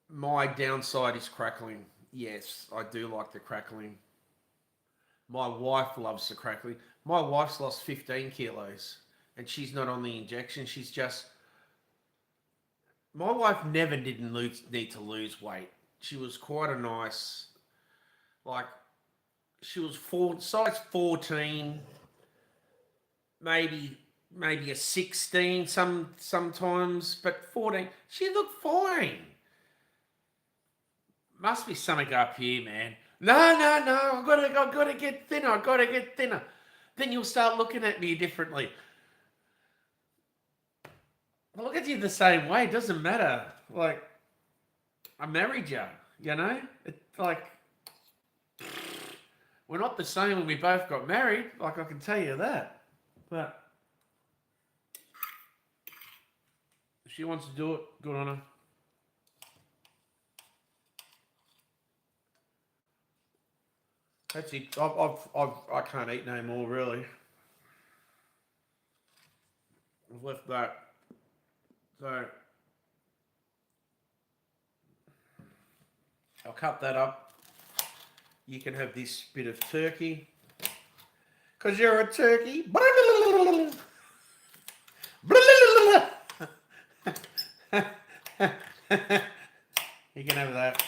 my downside is crackling. Yes, I do like the crackling. My wife loves the crackling. My wife's lost 15 kilos and she's not on the injection. She's just, my wife never didn't need to lose weight. She was quite a nice, like, she was size 14, maybe maybe a 16 sometimes, but 14. She looked fine. Must be something up here, man. No, no, no. I gotta get thinner. I gotta get thinner. Then you'll start looking at me differently. I look at you the same way. It doesn't matter. Like, I married you. You know, it's like we're not the same when we both got married. Like, I can tell you that. But if she wants to do it, good on her. That's it. I can't eat no more, really. I've left that. So I'll cut that up. You can have this bit of turkey. Because you're a turkey. You can have that.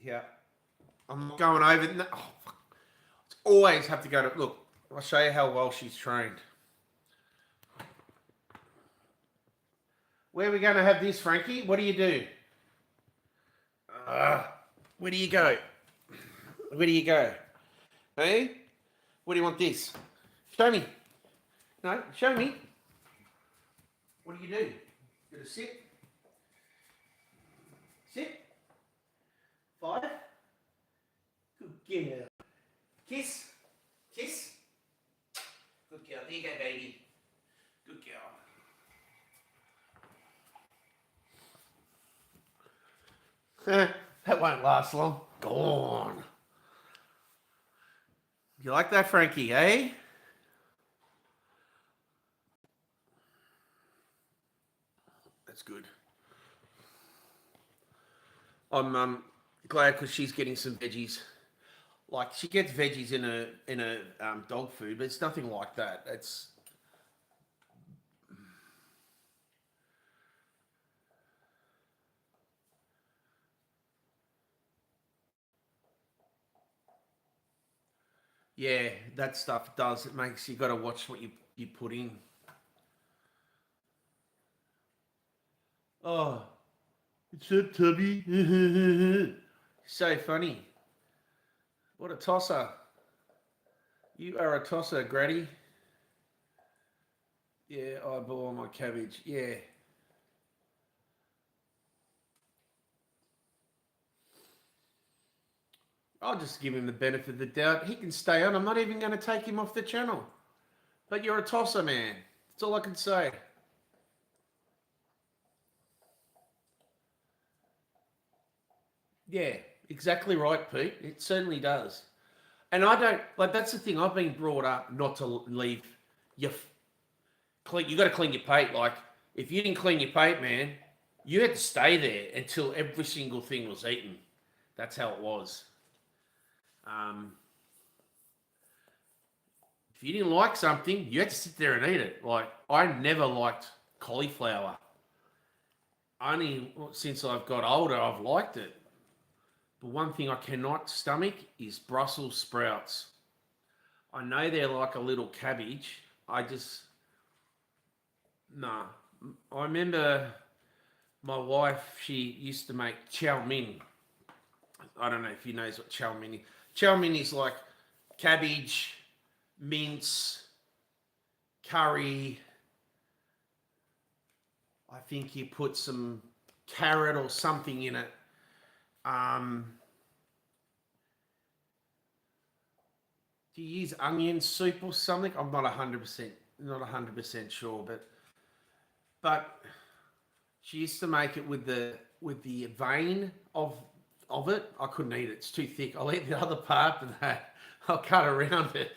Yeah. I'm not going over. No, oh, fuck. Always have to go to. Look, I'll show you how well she's trained. Where are we going to have this, Frankie? What do you do? Where do you go? Where do you go? Hey? What do you want this? Show me. No, show me. What do? You gotta sit. Sit. 5. Good girl. Kiss. Kiss. Good girl. There you go, baby. Good girl. That won't last long. Gone. You like that, Frankie, eh? That's good. I'm glad because she's getting some veggies. Like, she gets veggies in a dog food, but it's nothing like that. It's yeah, that stuff does. It makes you got to watch what you put in. Oh, it's a tubby. So funny. What a tosser. You are a tosser, Granny. Yeah, I boil my cabbage. Yeah. I'll just give him the benefit of the doubt. He can stay on. I'm not even going to take him off the channel. But you're a tosser, man. That's all I can say. Yeah, exactly right, Pete. It certainly does. And I don't, like, that's the thing. I've been brought up not to leave your clean. You got to clean your plate. Like, if you didn't clean your plate, man, you had to stay there until every single thing was eaten. That's how it was. Um, if you didn't like something, you had to sit there and eat it. Like, I never liked cauliflower. Only since I've got older, I've liked it. But one thing I cannot stomach is Brussels sprouts. I know they're like a little cabbage. I just, nah. I remember my wife, she used to make chow mein. I don't know if you knows what chow mein is. Chow mein is like cabbage, mince, curry. I think you put some carrot or something in it. Do you use onion soup or something? I'm not 100% sure, but she used to make it with the vein of it. I couldn't eat it; it's too thick. I'll eat the other part, but I'll cut around it.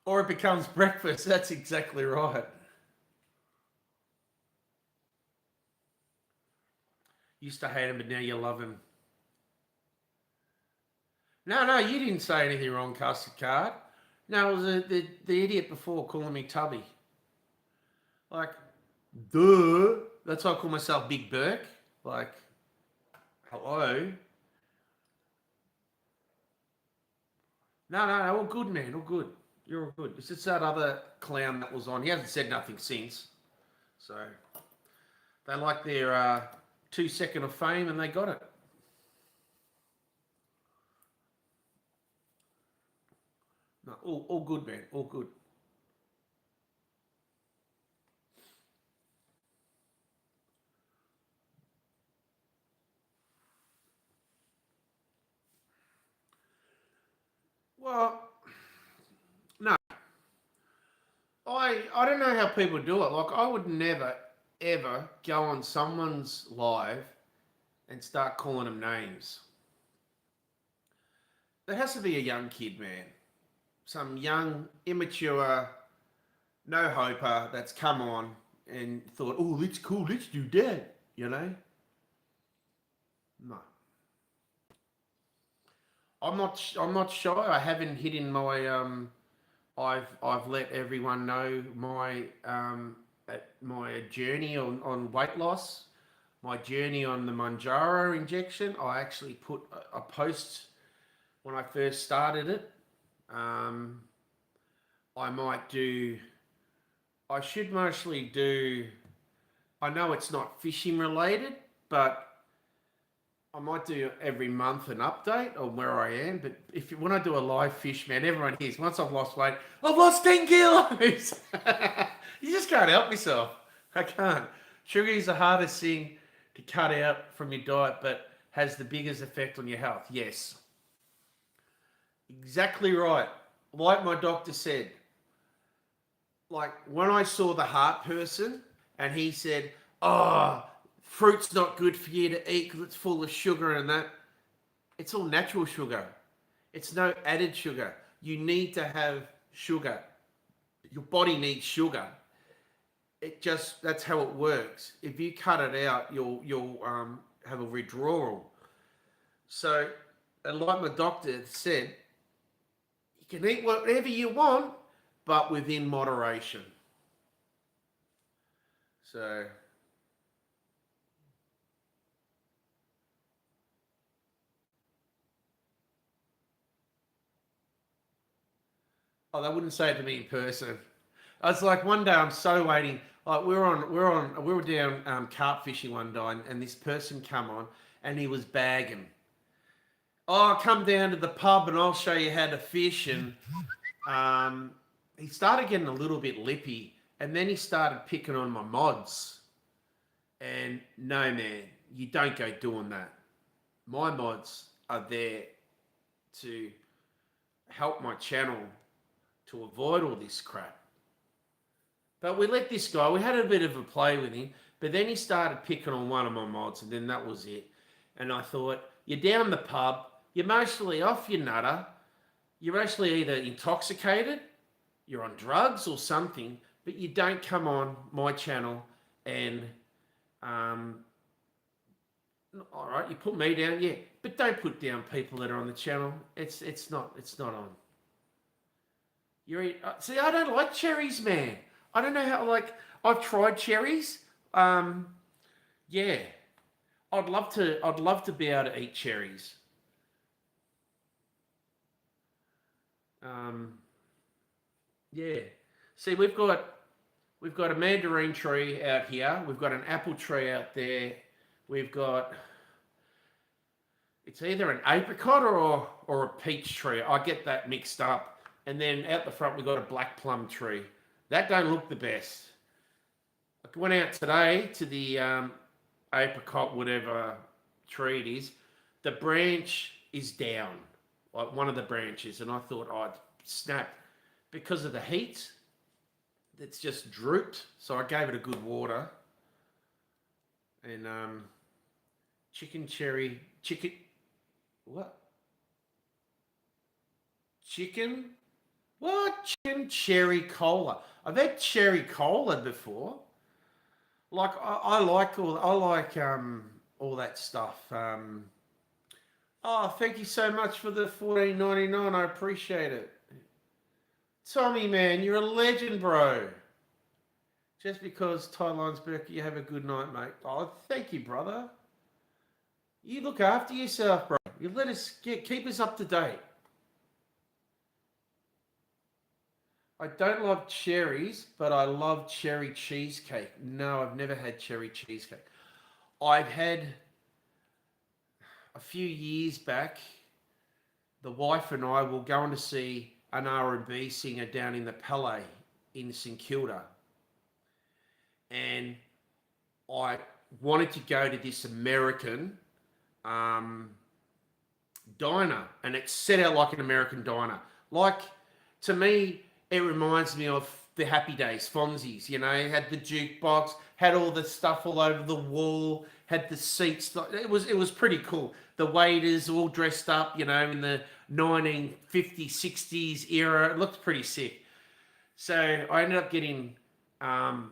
Or it becomes breakfast. That's exactly right. Used to hate him, but now you love him. No, no, you didn't say anything wrong, Custard Card. No, it was the idiot before calling me Tubby. Like, duh. That's why I call myself Big Burk. Like, hello. No, no, no, all good, man, all good. You're all good. It's just that other clown that was on. He hasn't said nothing since. So, they like their 2 second of fame and they got it. No, all good, man, all good. Well, no, I don't know how people do it. Like, I would never, ever go on someone's live and start calling them names. There has to be a young kid, man. Some young, immature, no hoper that's come on and thought, oh, that's cool, let's do that, you know? No. I'm not shy. I haven't hidden my I've let everyone know my journey on weight loss, my journey on the Manjaro injection. I actually put a post when I first started it. Um, I might do. I should mostly do. I know it's not fishing related, but I might do every month an update on where I am. But when I do a live fish, man, everyone hears once I've lost weight, I've lost 10 kilos. You just can't help yourself. I can't. Sugar is the hardest thing to cut out from your diet, but has the biggest effect on your health. Yes, exactly right. Like my doctor said, like when I saw the heart person and he said, oh, fruit's not good for you to eat because it's full of sugar and that. It's all natural sugar. It's no added sugar. You need to have sugar. Your body needs sugar. It just that's how it works. If you cut it out, you'll have a withdrawal. So, and like my doctor said, you can eat whatever you want, but within moderation. So, oh, they wouldn't say it to me in person. I was like, one day I'm so waiting. Like we were down carp fishing one day, and this person come on, and he was bagging. Oh, come down to the pub, and I'll show you how to fish. And um, he started getting a little bit lippy, and then he started picking on my mods. And no, man, you don't go doing that. My mods are there to help my channel to avoid all this crap. But we let this guy, we had a bit of a play with him, but then he started picking on one of my mods, and then that was it. And I thought, you're down the pub, you're mostly off your nutter, you're mostly either intoxicated, you're on drugs or something, but you don't come on my channel and, all right, you put me down, yeah, but don't put down people that are on the channel. It's not on. See, I don't like cherries, man. I don't know how. Like, I've tried cherries. Um, yeah, I'd love to. I'd love to be able to eat cherries. Um, yeah. See, we've got a mandarin tree out here. We've got an apple tree out there. We've got it's either an apricot or a peach tree. I get that mixed up. And then out the front we've got a black plum tree. That don't look the best. I went out today to the apricot, whatever tree it is. The branch is down, like one of the branches, and I thought I'd snap because of the heat. It's just drooped, so I gave it a good water. And chicken, what? Chicken What? Chicken cherry cola? I've had cherry cola before. Like I like all that stuff. Oh, thank you so much for the 14.99. I appreciate it. Tommy, man, you're a legend, bro. Just because Thailand's Burke, you have a good night, mate. Oh, thank you, brother. You look after yourself, bro. You let us keep us up to date. I don't love cherries, but I love cherry cheesecake. No, I've never had cherry cheesecake. I've had a few years back. The wife and I were going to see an R&B singer down in the Palais in St Kilda, and I wanted to go to this American um, diner, and it's set out like an American diner. Like, to me, it reminds me of the Happy Days, Fonzie's. You know, it had the jukebox, had all the stuff all over the wall, had the seats. It was pretty cool. The waiters all dressed up, you know, in the 1950s, 60s era. It looked pretty sick. So I ended up getting a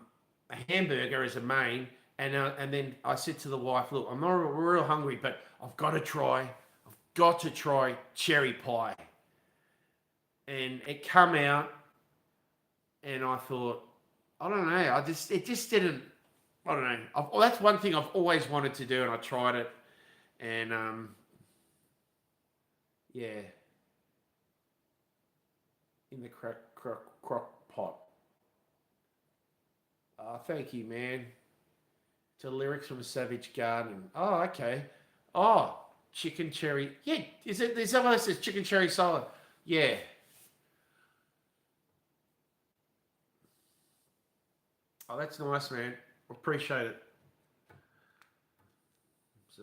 hamburger as a main, and then I said to the wife, "Look, I'm not real hungry, but I've got to try cherry pie." And it come out, and I thought, I don't know, it just didn't. I don't know. That's one thing I've always wanted to do, and I tried it, and yeah, in the crock pot. Thank you, man. To lyrics from Savage Garden. Oh, okay. Oh, chicken cherry. Yeah, is it? Is that what it says? Chicken cherry salad. Yeah. Oh, that's nice, man. Appreciate it. So,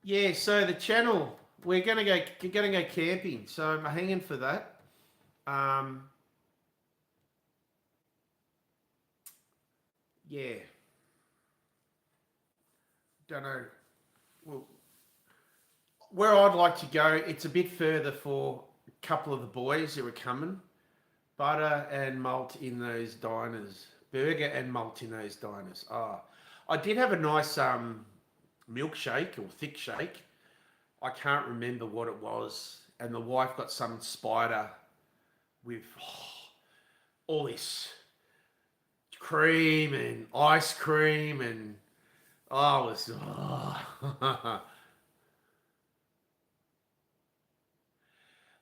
yeah. So the channel, we're gonna go camping. So I'm hanging for that. Um, yeah. Don't know. Well, where I'd like to go, it's a bit further for a couple of the boys who are coming. Butter and malt in those diners. Burger and malt in those diners. Ah, I did have a nice milkshake or thick shake. I can't remember what it was. And the wife got some spider with all this cream and ice cream and oh, it was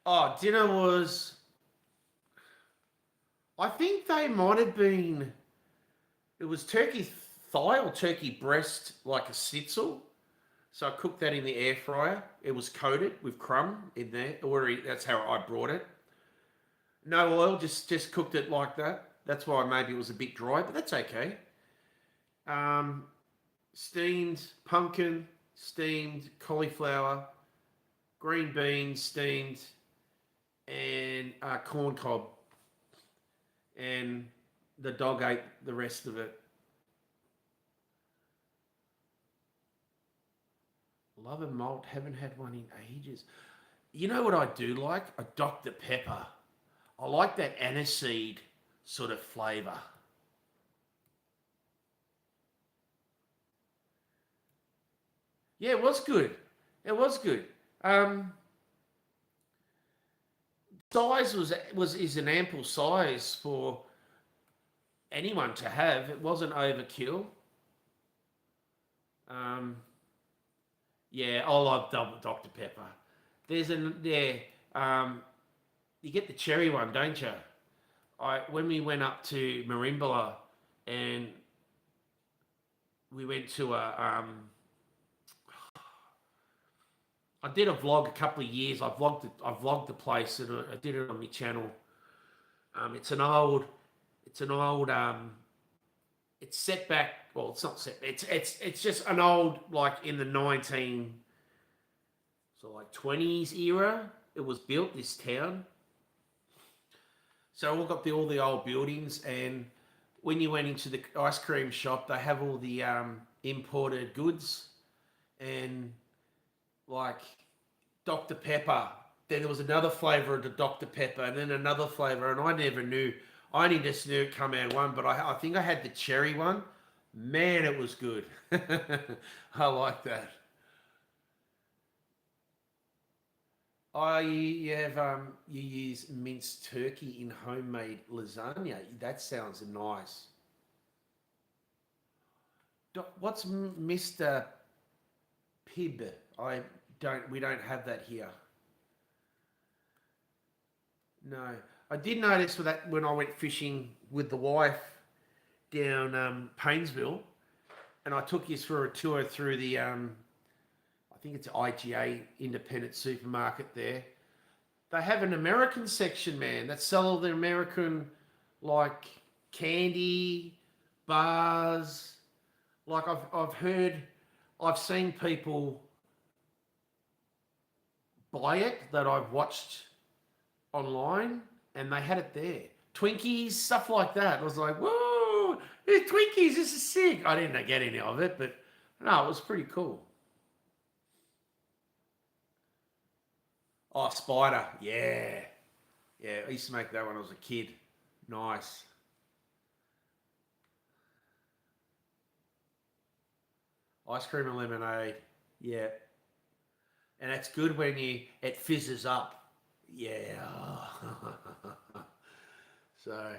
oh, dinner was. I think they might have been. It was turkey thigh or turkey breast, like a schnitzel. So I cooked that in the air fryer. It was coated with crumb in there. Or that's how I brought it. No oil, just cooked it like that. That's why maybe it was a bit dry, but that's okay. Um, Steamed pumpkin, steamed cauliflower, green beans steamed, and corn cob. And the dog ate the rest of it. Love and malt, haven't had one in ages. You know what I do like? A Dr. Pepper. I like that aniseed sort of flavour. Yeah, it was good. It was good. Um, Size was is an ample size for anyone to have. It wasn't overkill. Um, yeah, I love double Dr Pepper. There's an there. You get the cherry one, don't you? I when we went up to Marimbula and we went to a I did a vlog a couple of years. I vlogged the place and I did it on my channel. It's an old it's an old it's set back. Well, it's not set. It's just an old like in the 19 so like 20s era. It was built this town. So we've got all the old buildings, and when you went into the ice cream shop, they have all the imported goods and like Dr Pepper. then there was another flavour of the Dr. Pepper, and then another flavour, and I never knew. I only just knew it come out one, but I think I had the cherry one. Man, it was good. I like that. I you have you use minced turkey in homemade lasagna. That sounds nice. What's Mr. Pib? I don't. We don't have that here. No, I did notice for that when I went fishing with the wife down Paynesville, and I took you through a tour through the I think it's IGA independent supermarket there. They have an American section, man, that sell all the American like candy, bars. Like I've heard, I've seen people buy it that I've watched online, and they had it there. Twinkies, stuff like that. I was like, whoa, Twinkies, this is sick. I didn't get any of it, but no, it was pretty cool. Oh, Spider, yeah. Yeah, I used to make that when I was a kid. Nice. Ice cream and lemonade. Yeah. And it's good when it fizzes up. Yeah. So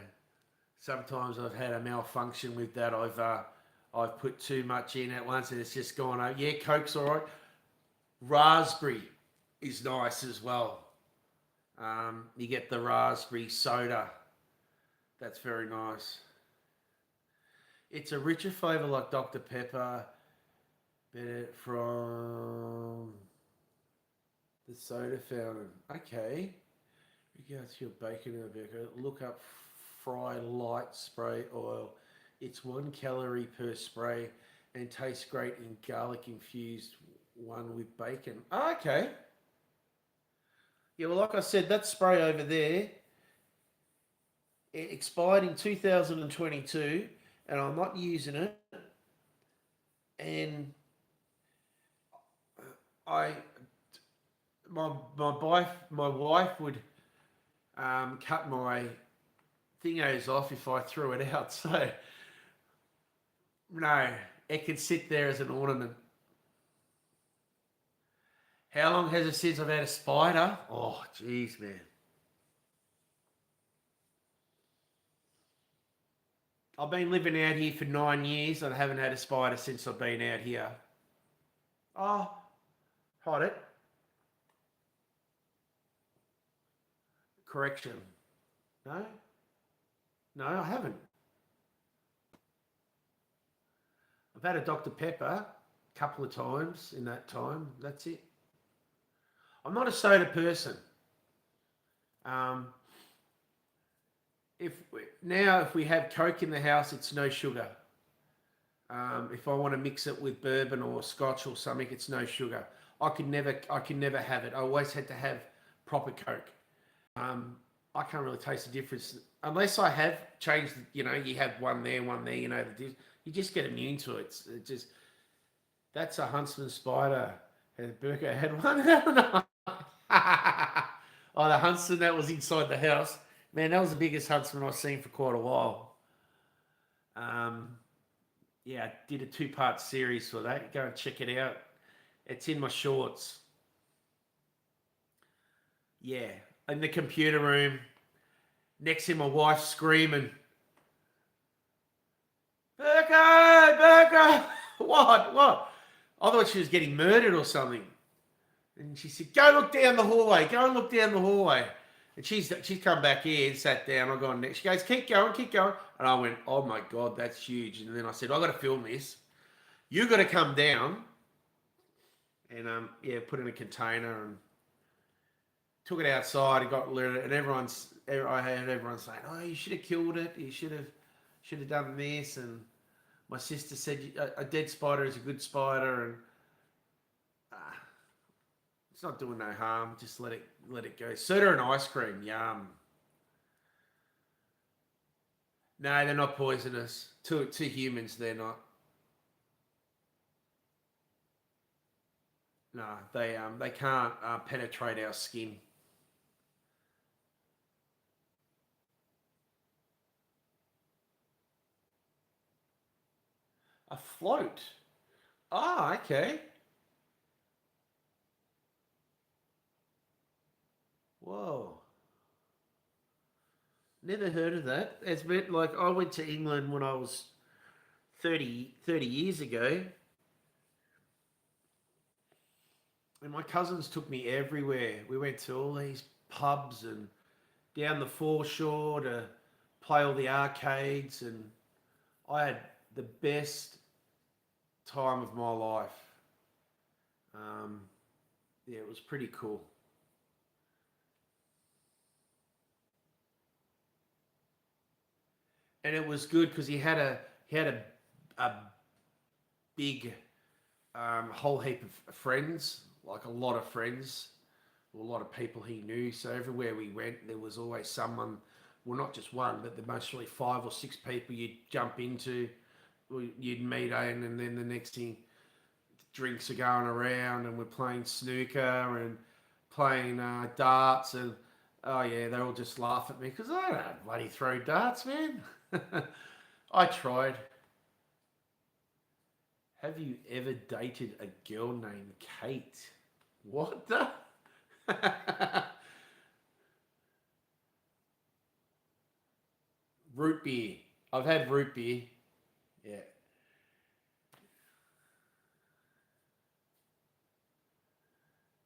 sometimes I've had a malfunction with that. I've put too much in at once and it's just gone over. Yeah, Coke's all right. Raspberry is nice as well. You get the raspberry soda. That's very nice. It's a richer flavour like Dr. Pepper, better from the soda fountain. Okay. Regards to your bacon and burger. Look up Fry Light Spray Oil. It's 1 calorie per spray and tastes great in garlic infused one with bacon. Oh, okay. Yeah, well, like I said, that spray over there, it expired in 2022 and I'm not using it. And I, my wife would cut my thingos off if I threw it out. So no, it can sit there as an ornament. How long has it since I've had a spider? Oh, jeez, man. I've been living out here for 9 years and I haven't had a spider since I've been out here. Oh, hide it. Correction. No? No, I haven't. I've had a Dr. Pepper a couple of times in that time. That's it. I'm not a soda person. Um, if we have Coke in the house, it's no sugar. If I want to mix it with bourbon or Scotch or something, it's no sugar. I can never have it. I always had to have proper Coke. I can't really taste the difference unless I have changed. You have one there, one there. You just get immune to it. It just that's a huntsman spider. Has Burko had one? Oh, the huntsman that was inside the house. Man, that was the biggest huntsman I've seen for quite a while. Um, yeah, I did a two-part series for that. Go and check it out. It's in my shorts. Yeah, in the computer room, next to my wife screaming, Burko, Burko. What? I thought she was getting murdered or something. And she said, go look down the hallway. Go and look down the hallway. And she's come back here and sat down. I've gone next. She goes, keep going, keep going. And I went, oh my God, that's huge. And then I said, I've got to film this. You got to come down and put it in a container and took it outside and got rid of it. And I had everyone saying, oh, you should have killed it. You should have done this. And my sister said, a dead spider is a good spider. And it's not doing no harm. Just let it go. Soda and ice cream, yum. No, they're not poisonous. To humans, they're not. No, they can't penetrate our skin. A float. Ah, okay. Whoa. Never heard of that. It's been like I went to England when I was 30 years ago, and my cousins took me everywhere. We went to all these pubs and down the foreshore to play all the arcades, and I had the best time of my life. Um, yeah, it was pretty cool. And it was good because he had a big whole heap of friends, like a lot of friends, a lot of people he knew. So everywhere we went, there was always someone. Well, not just one, but there mostly 5 or 6 people you'd jump into, you'd meet, and then the next thing, drinks are going around, and we're playing snooker and playing darts, and oh yeah, they all just laugh at me because I don't bloody throw darts, man. I tried. Have you ever dated a girl named Kate? What the? Root beer. I've had root beer. Yeah.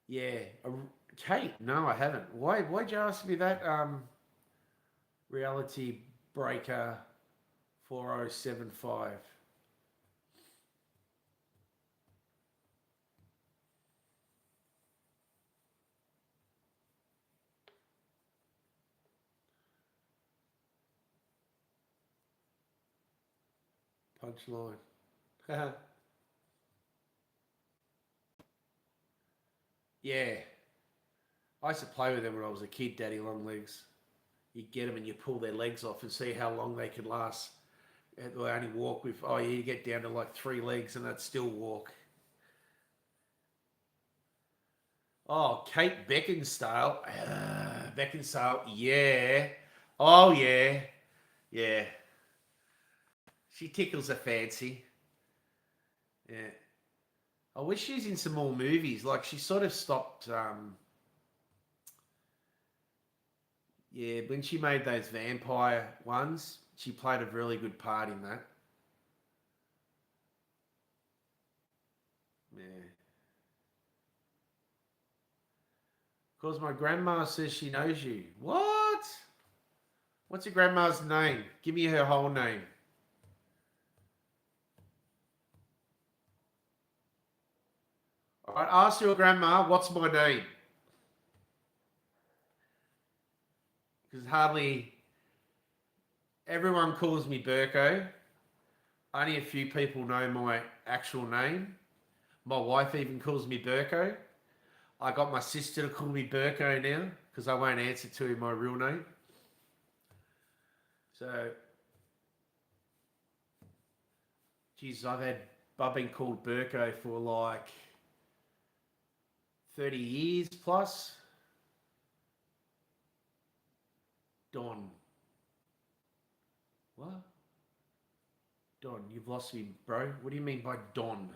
Yeah. Kate? No, I haven't. Why'd you ask me that? Reality Breaker 4075. Punchline. Yeah. I used to play with them when I was a kid, Daddy Long Legs. You get them and you pull their legs off and see how long they could last. They only walk with, oh yeah, you get down to like 3 legs and they'd still walk. Oh, Kate Beckinsale. Beckinsale, yeah. Oh yeah. Yeah. She tickles a fancy. Yeah. I wish she was in some more movies. Like she sort of stopped. Yeah, when she made those vampire ones, she played a really good part in that. Yeah. Because my grandma says she knows you. What? What's your grandma's name? Give me her whole name. All right, ask your grandma, what's my name? Because hardly everyone calls me Burko. Only a few people know my actual name. My wife even calls me Burko. I got my sister to call me Burko now because I won't answer to my real name. So, geez, I've been called Burko for like 30 years plus. Don. What? Don, you've lost me, bro. What do you mean by Don?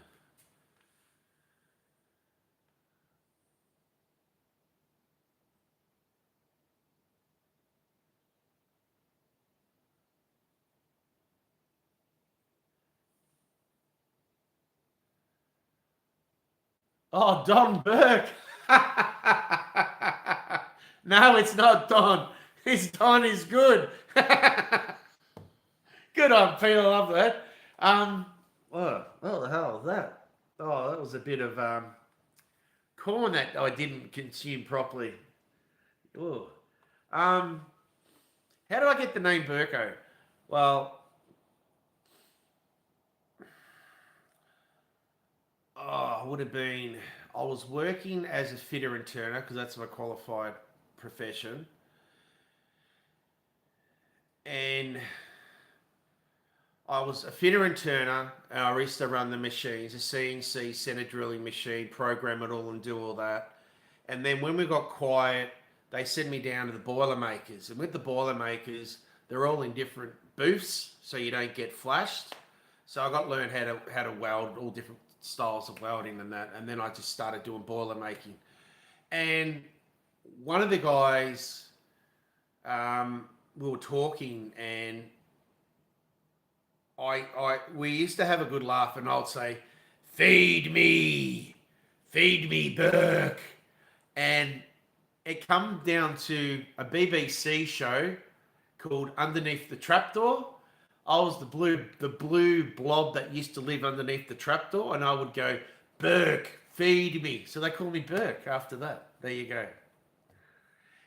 Oh, Don Burke. No, it's not Don. His Don is good. Good on Peter. I love that. What the hell was that? Oh, that was a bit of corn that I didn't consume properly. Oh, um, how do I get the name Burko? Well, oh, would have been. I was working as a fitter and turner because that's my qualified profession, and I was a fitter and turner, and I used to run the machines, a CNC center drilling machine, program it all, and do all that. And then when we got quiet, they sent me down to the Boilermakers, and with the Boilermakers, they're all in different booths, so you don't get flashed. So I got learned how to weld, all different styles of welding and that, and then I just started doing boiler making. And one of the guys, we were talking, and we used to have a good laugh, and I'd say, feed me, Burke," and it come down to a BBC show called Underneath the Trapdoor. I was the blue blob that used to live underneath the trapdoor, and I would go, "Burke, feed me." So they call me Burke after that. There you go.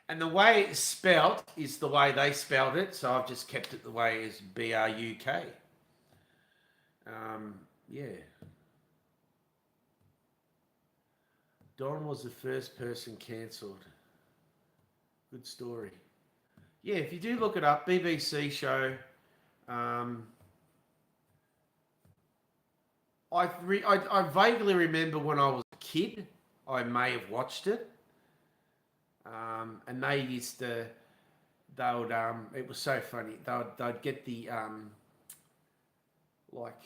And the way it's spelt is the way they spelled it, so I've just kept it the way it is, BRUK. Yeah. Don was the first person cancelled. Good story. Yeah, if you do look it up, BBC show. I vaguely remember when I was a kid, I may have watched it. And they used to, they would, it was so funny. They'd get the, like,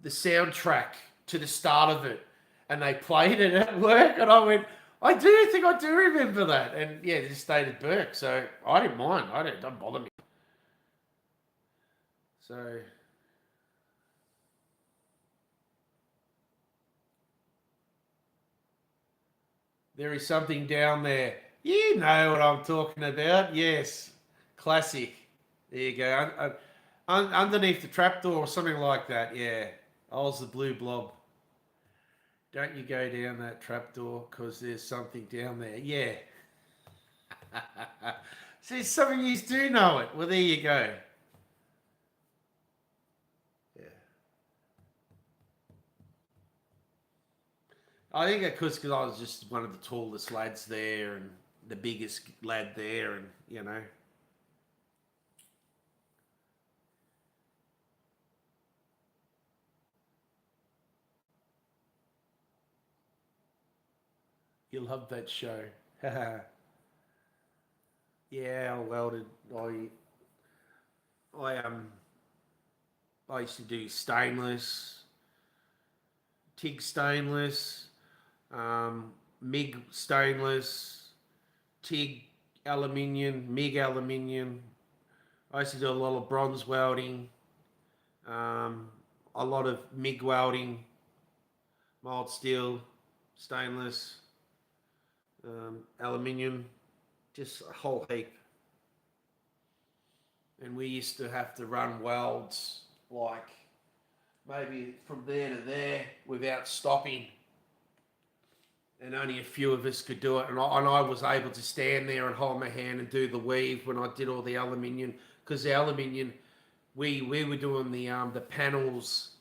the soundtrack to the start of it, and they played it at work, and I went, I do think I do remember that. And yeah, they just stated Burke, so I didn't mind. Don't bother me. So there is something down there. You know what I'm talking about. Yes. Classic. There you go. Underneath the trapdoor or something like that. Yeah. I was the blue blob. Don't you go down that trapdoor because there's something down there. Yeah. See, some of you do know it. Well, there you go. Yeah. I think because I was just one of the tallest lads there and the biggest lad there, and you know. You'll love that show. Yeah, I welded. I I used to do stainless, TIG stainless, MIG stainless, TIG aluminium, MIG aluminium. I used to do a lot of bronze welding, a lot of MIG welding, mild steel, stainless, aluminium, just a whole heap. And we used to have to run welds like maybe from there to there without stopping. And only a few of us could do it. And I was able to stand there and hold my hand and do the weave when I did all the aluminium. Because the aluminium, we were doing the panels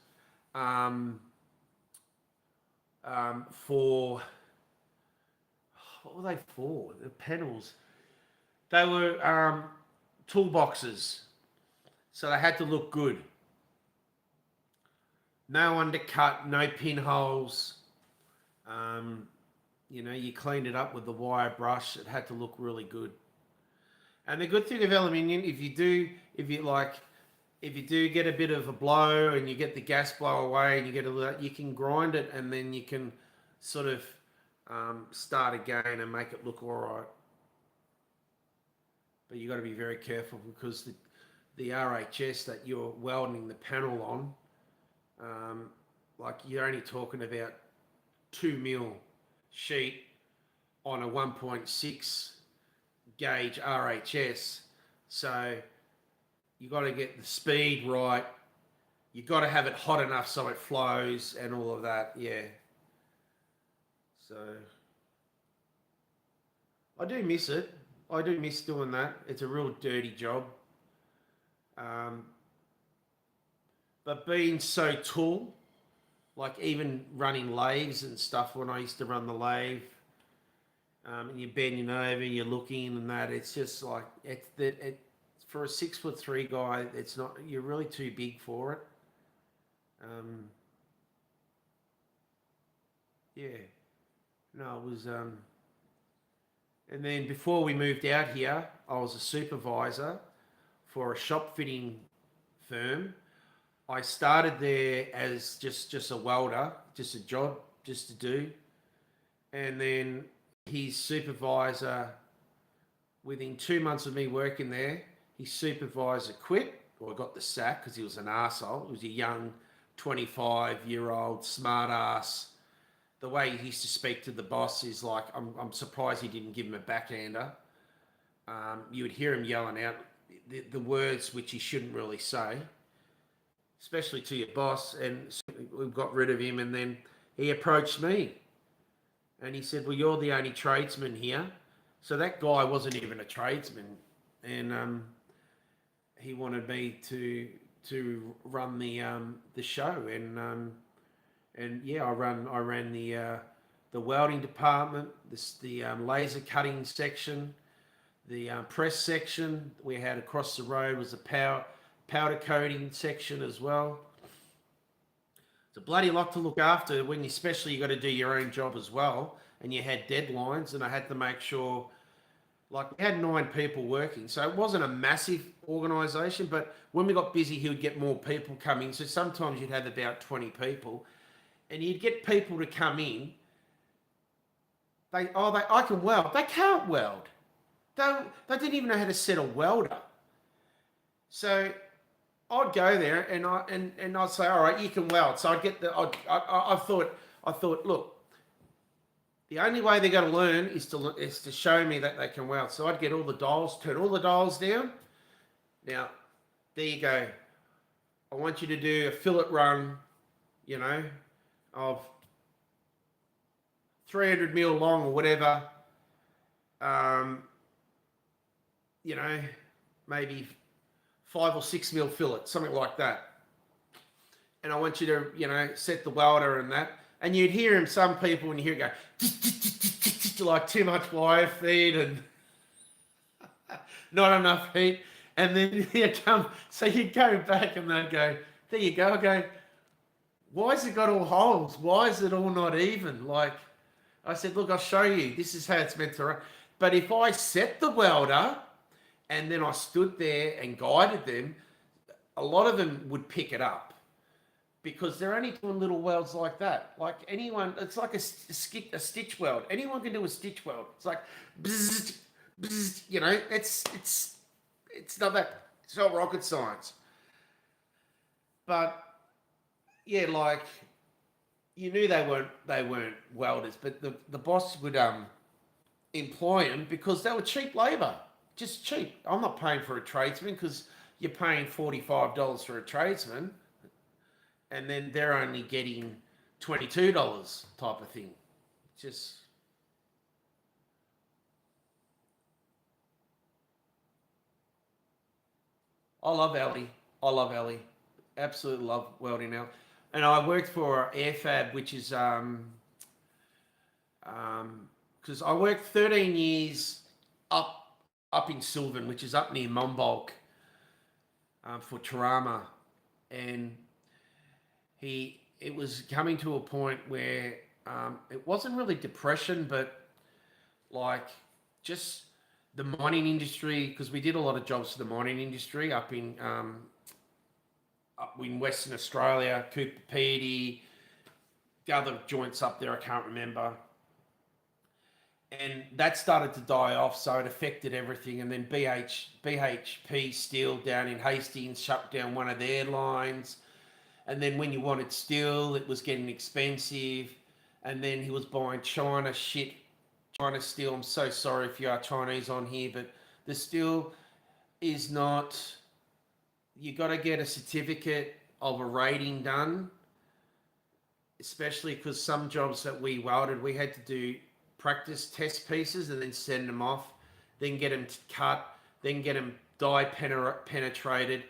for, what were they for? The panels. They were toolboxes. So they had to look good. No undercut, no pinholes. You know, you cleaned it up with the wire brush. It had to look really good. And the good thing of aluminium, if you do get a bit of a blow and you get the gas blow away and you get a little, you can grind it and then you can sort of start again and make it look all right. But you got to be very careful because the RHS that you're welding the panel on, like you're only talking about 2 mil sheet on a 1.6 gauge RHS. So you got to get the speed right. You got to have it hot enough so it flows and all of that. Yeah. So I do miss it. I do miss doing that. It's a real dirty job. But being so tall, like even running lathes and stuff, when I used to run the lathe, and you're bending over, you're looking and that, it's just like, for a 6'3" guy, it's not, you're really too big for it. Yeah. No, it was, and then before we moved out here, I was a supervisor for a shop fitting firm. I started there as just a welder, just a job, just to do. And then his supervisor, within 2 months of me working there, his supervisor quit or got the sack because he was an arsehole. He was a young 25-year-old smart ass. The way he used to speak to the boss is like, I'm surprised he didn't give him a backhander. You would hear him yelling out the words which he shouldn't really say, especially to your boss. And so we got rid of him, and then he approached me and he said, well, you're the only tradesman here. So that guy wasn't even a tradesman, and he wanted me to run the show, and yeah, I ran the welding department, the laser cutting section, the press section we had across the road was a powder coating section as well. It's a bloody lot to look after when, especially you got to do your own job as well, and you had deadlines, and I had to make sure, like we had 9 people working, so it wasn't a massive organisation, but when we got busy, he would get more people coming. So sometimes you'd have about 20 people, and you'd get people to come in. I can weld. They can't weld. They didn't even know how to set a welder. So I'd go there and I'd say, all right, you can weld. So I'd get I thought, look, the only way they're going to learn is to show me that they can weld. So I'd get all the dials, turn all the dials down. Now, there you go. I want you to do a fillet run, of 300 mil long or whatever. Maybe 5 or 6 mil fillet, something like that. And I want you to, set the welder and that. And you'd hear him, some people, when you hear it go, like too much wire feed and not enough heat. And then he'd come, so you'd go back and they'd go, there you go. I go, why has it got all holes? Why is it all not even? Like, I said, look, I'll show you. This is how it's meant to run. But if I set the welder and then I stood there and guided them, a lot of them would pick it up because they're only doing little welds like that. Like anyone, it's like a stitch weld. Anyone can do a stitch weld. It's like, bzzz, bzzz, it's not that, it's not rocket science. But yeah, like you knew they weren't welders, but the boss would employ them because they were cheap labour, just cheap. I'm not paying for a tradesman because you're paying $45 for a tradesman, and then they're only getting $22 type of thing. Just I love Ellie. Absolutely love welding out. And I worked for Airfab, which is because I worked 13 years up in Sylvan, which is up near Monbulk, for Tarama, and it was coming to a point where it wasn't really depression, but like just the mining industry, because we did a lot of jobs for the mining industry up in Western Australia, Cooper Pedy, the other joints up there I can't remember. And that started to die off, so it affected everything. And then BHP Steel down in Hastings shut down one of their lines. And then when you wanted steel, it was getting expensive. And then he was buying China steel. I'm so sorry if you are Chinese on here, but the steel is not... You got to get a certificate of a rating done, especially because some jobs that we welded, we had to do practice test pieces and then send them off, then get them cut, then get them die penetrated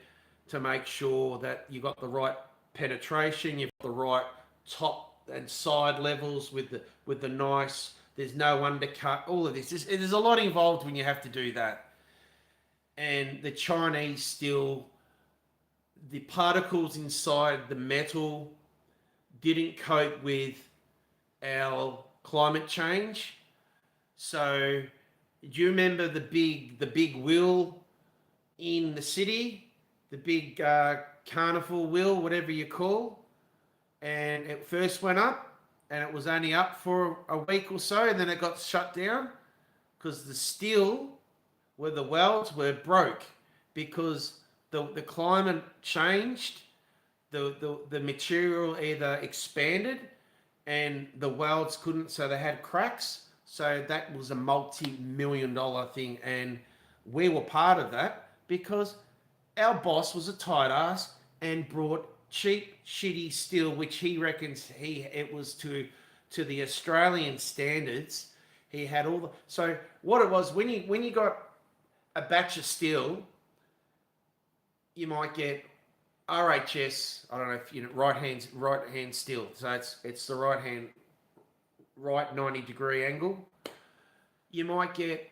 to make sure that you got the right penetration, you've got the right top and side levels with the nice, there's no undercut, all of this. There's a lot involved when you have to do that. And the Chinese steel, the particles inside the metal didn't cope with our climate change. So do you remember the big wheel in the city, the big carnival wheel, whatever you call, and it first went up, and it was only up for a week or so, and then it got shut down because the steel where the welds were broke because the climate changed, the material either expanded and the welds couldn't, so they had cracks. So that was a multi-million-dollar thing, and we were part of that because our boss was a tight ass and brought cheap, shitty steel, which he reckons it was to the Australian standards. He had all the, so what it was when you got a batch of steel, you might get RHS. I don't know if you know right hand steel. So it's the right 90-degree angle. You might get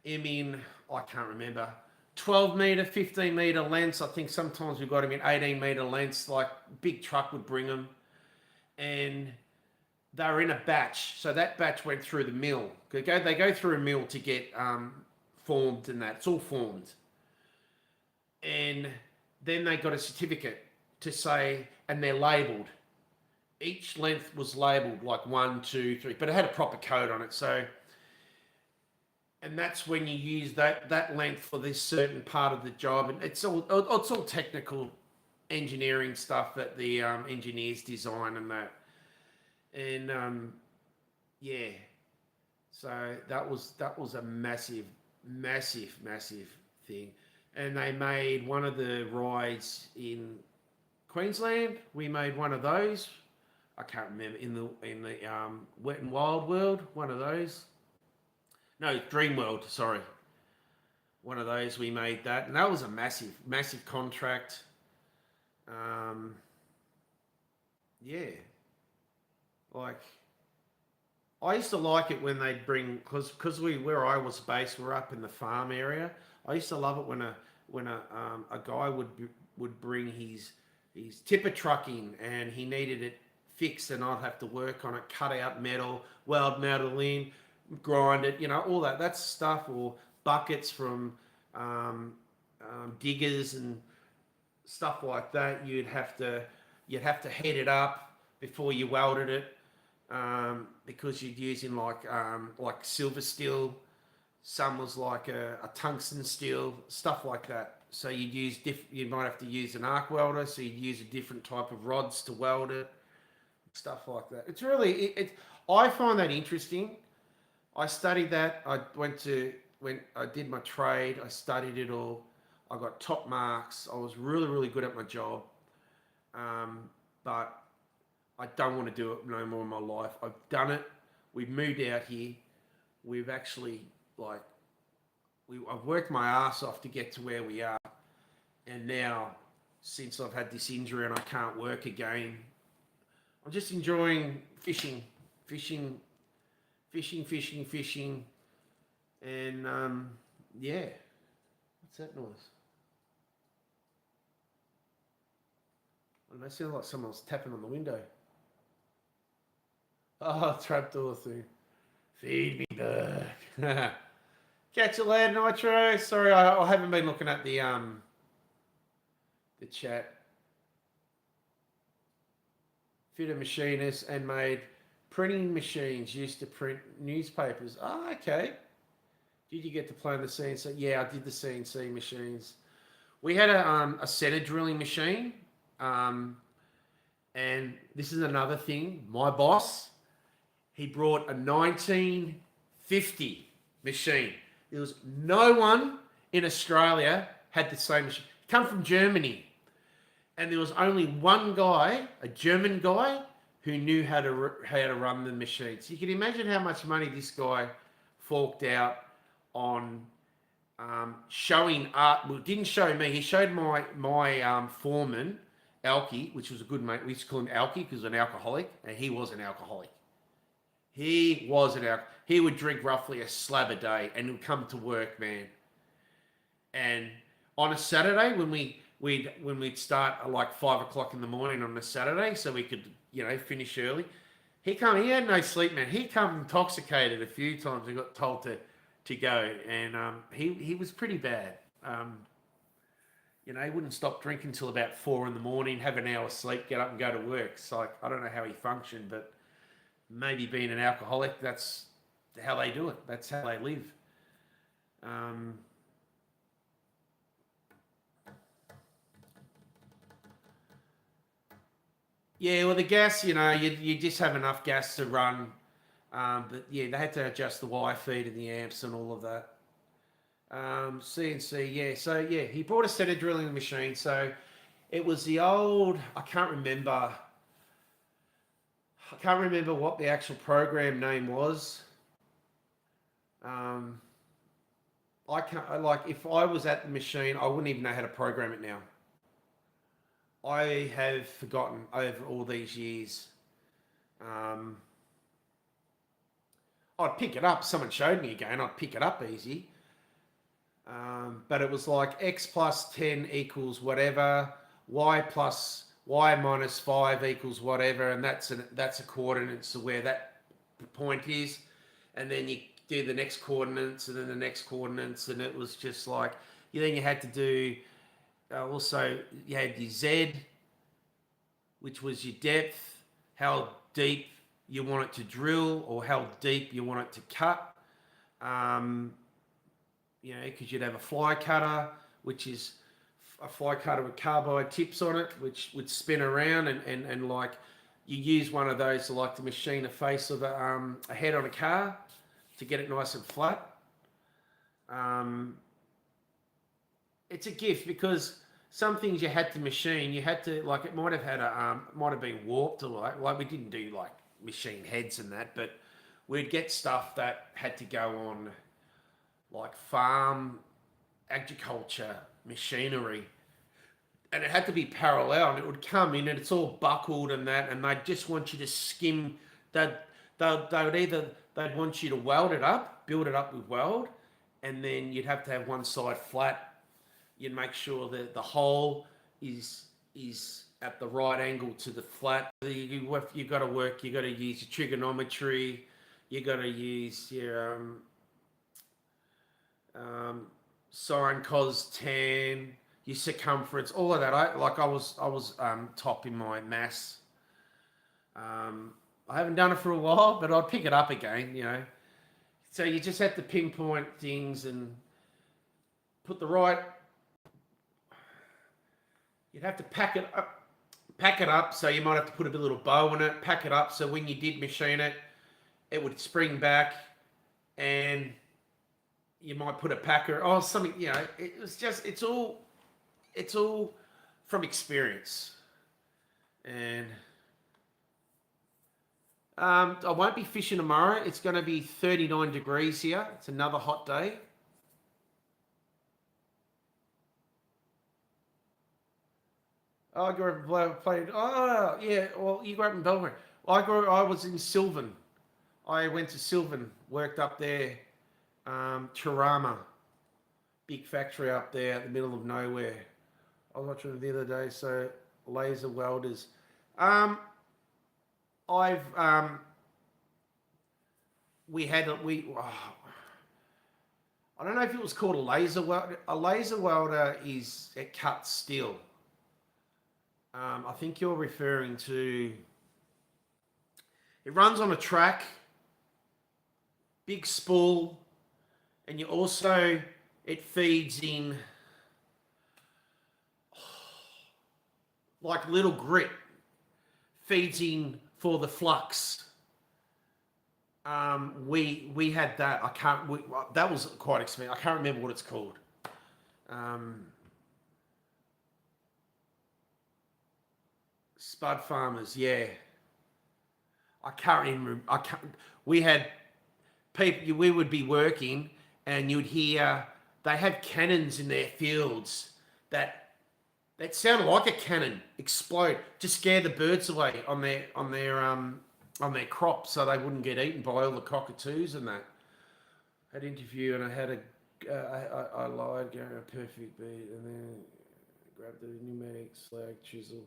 him in, I can't remember, 12 meter, 15 meter lengths. I think sometimes we got him in 18 meter lengths. Like big truck would bring them, and they were in a batch. So that batch went through the mill. They go through a mill to get formed, and that it's all formed, and then they got a certificate to say, and they're labelled. Each length was labelled like 1, 2, 3, but it had a proper code on it. So, and that's when you use that length for this certain part of the job, and it's all technical engineering stuff that the engineers design and that, and yeah. So that was a massive thing. And they made one of the rides in Queensland. We made one of those. I can't remember, in the Wet and Wild World, one of those. No, Dream World, sorry. One of those, we made that, and that was a massive contract. Yeah, like I used to like it when they'd bring, because where I was based, we're up in the farm area. I used to love it when a guy would bring his tipper truck in, and he needed it fixed, and I'd have to work on it, cut out metal, weld metal in, grind it, all that stuff, or buckets from diggers and stuff like that. You'd have to heat it up before you welded it, because you'd using like silver steel. Some was like a tungsten steel, stuff like that. So you might have to use an arc welder, so you'd use a different type of rods to weld it, stuff like that. It's really, I find that interesting. I studied that. When I did my trade, I studied it all. I got top marks. I was really good at my job. But I don't want to do it no more in my life. I've done it. We've moved out here. We've actually, I've worked my ass off to get to where we are. And now, since I've had this injury and I can't work again, I'm just enjoying fishing. And, yeah. What's that noise? Well, that sounds like someone's tapping on the window. Oh, trapdoor thing. Feed me, Burk. Catch you later, Nitro. Sorry, I haven't been looking at the chat. Fitter machinists and made printing machines used to print newspapers. Oh, okay. Did you get to play on the CNC? Yeah, I did the CNC machines. We had a center drilling machine. And this is another thing. My boss, he brought a 1950 machine. There was no one in Australia had the same machine. Come from Germany. And there was only one guy, a German guy, who knew how to run the machine. So you can imagine how much money this guy forked out on showing art. Well, didn't show me. He showed my foreman, Alki, which was a good mate. We used to call him Alki because he was an alcoholic, and he was an alcoholic. He would drink roughly a slab a day, and he would come to work, man. And on a Saturday, when we'd start at like 5 o'clock in the morning on a Saturday, so we could, finish early. He had no sleep, man. He come intoxicated a few times. He got told to go, and he was pretty bad. You know, he wouldn't stop drinking till about 4 in the morning, have an hour sleep, get up and go to work. It's like, I don't know how he functioned, but maybe being an alcoholic, that's how they do it. That's how they live. Um, yeah, well, the gas, you just have enough gas to run. But yeah, they had to adjust the wire feed and the amps and all of that. CNC, yeah. So yeah, he brought a set of drilling machine. So it was the old. I can't remember what the actual program name was. Um, I can't. Like, if I was at the machine, I wouldn't even know how to program it now. I have forgotten over all these years. Um, I'd pick it up. Someone showed me again. I'd pick it up easy. But it was like x plus 10 equals whatever, y plus y minus 5 equals whatever, and that's a coordinates of where that point is. And then you do the next coordinates and then the next coordinates, and it was just like, then you had to do, also you had your z, which was your depth, how deep you want it to drill or how deep you want it to cut. Because you'd have a fly cutter, which is a fly cutter with carbide tips on it, which would spin around and like you use one of those to like to machine a face of a head on a car to get it nice and flat. It's a gift because some things you had to machine, you had to, like, it might have had might have been warped, or like we didn't do like machine heads and that, but we'd get stuff that had to go on like farm agriculture machinery, and it had to be parallel, and it would come in and it's all buckled and that, and they'd just want you to skim that. They'd want you to weld it up, build it up with weld, and then you'd have to have one side flat. You'd make sure that the hole is at the right angle to the flat. You got to work. You got to use your trigonometry. You got to use your sine, cos, tan, your circumference, all of that. I was top in my maths. I haven't done it for a while, but I'd pick it up again. So you just have to pinpoint things and put the right. You'd have to pack it up. So you might have to put a little bow on it. Pack it up so when you did machine it, it would spring back, and you might put a packer or something. It was just it's all from experience, and. I won't be fishing tomorrow. It's going to be 39 degrees here. It's another hot day. Oh, I grew up and played. Oh, yeah. Well, you grew up in Belmont. I was in Sylvan. I went to Sylvan, worked up there. Chirama, big factory up there in the middle of nowhere. I was watching it the other day. So laser welders. I've I don't know if it was called a laser welder. A laser welder it cuts steel. I think you're referring to. It runs on a track, big spool, and it feeds in like little grit, feeds in for the flux. We had that. That was quite expensive. I can't remember what it's called. Spud farmers, yeah. I can't remember. We had people. We would be working, and you'd hear they have cannons in their fields that sounded like a cannon explode to scare the birds away on their crops, so they wouldn't get eaten by all the cockatoos and that. I had an interview and I had I lied, going a perfect beat, and then grabbed the pneumatic slag chisel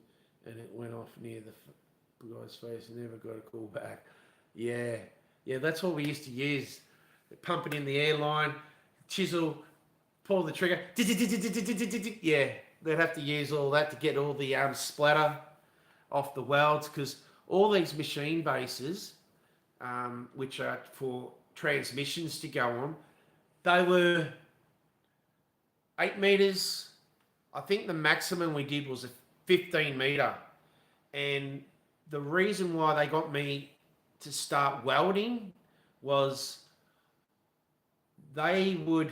and it went off near the guy's face and never got a call back. Yeah, that's what we used to use. Pump it in the airline, chisel, pull the trigger. Yeah, they'd have to use all that to get all the splatter off the welds, because all these machine bases, which are for transmissions to go on, they were 8 meters. I think the maximum we did was a 15 meter. And the reason why they got me to start welding was the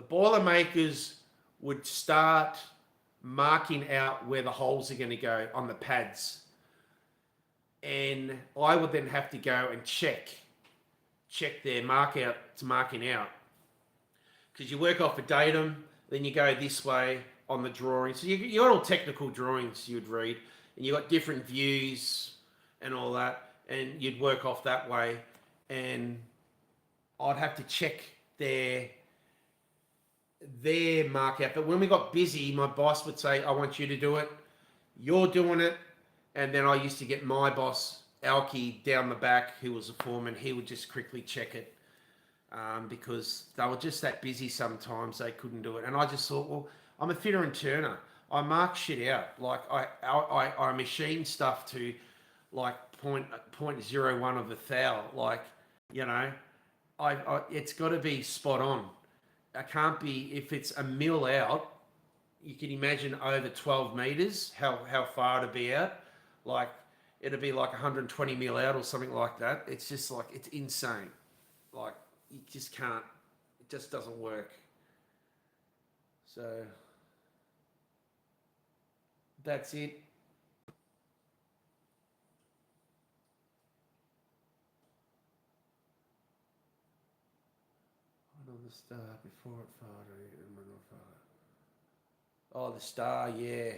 Boilermakers would start marking out where the holes are going to go on the pads. And I would then have to go and check their marking out. Because you work off a datum, then you go this way on the drawing. So you got all technical drawings you'd read, and you got different views and all that, and you'd work off that way. And I'd have to check their mark out. But when we got busy, my boss would say, I want you to do it. You're doing it. And then I used to get my boss, Alki, down the back, who was a foreman. He would just quickly check it, because they were just that busy sometimes they couldn't do it. And I just thought, well, I'm a fitter and turner. I mark shit out. Like I machine stuff to like 0.01 of a thou. Like, you know, it's got to be spot on. I can't be, if it's a mil out, you can imagine over 12 meters, how far it'd be out. Like, it'd be like 120 mil out or something like that. It's just like, it's insane. Like, you just can't, it just doesn't work. So, that's it. On the star before it fired. Oh, the star, yeah.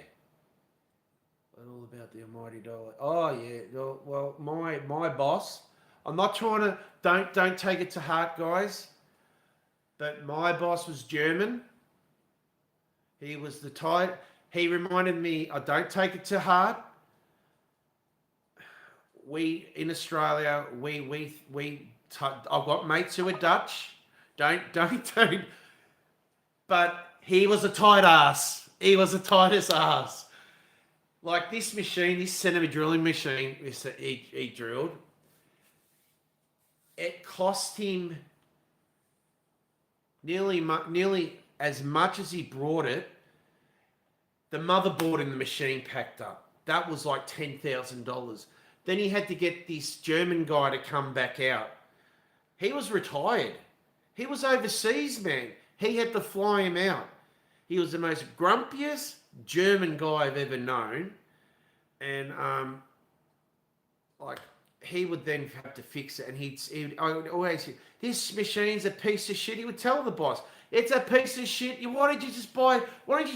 All about the almighty dollar. Oh yeah. Well, my boss. I'm not trying to. Don't take it to heart, guys. But my boss was German. He was the type. He reminded me. I don't take it to heart. We in Australia. I've got mates who are Dutch. Don't. But he was a tight ass. He was the tightest ass. Like this machine, this centimeter drilling machine, he drilled. It cost him nearly as much as he brought it. The motherboard in the machine packed up. That was like $10,000. Then he had to get this German guy to come back out. He was retired. He was overseas, man. He had to fly him out. He was the most grumpiest German guy I've ever known. And like he would then have to fix it, and I would always say, this machine's a piece of shit. He would tell the boss, it's a piece of shit. Why don't you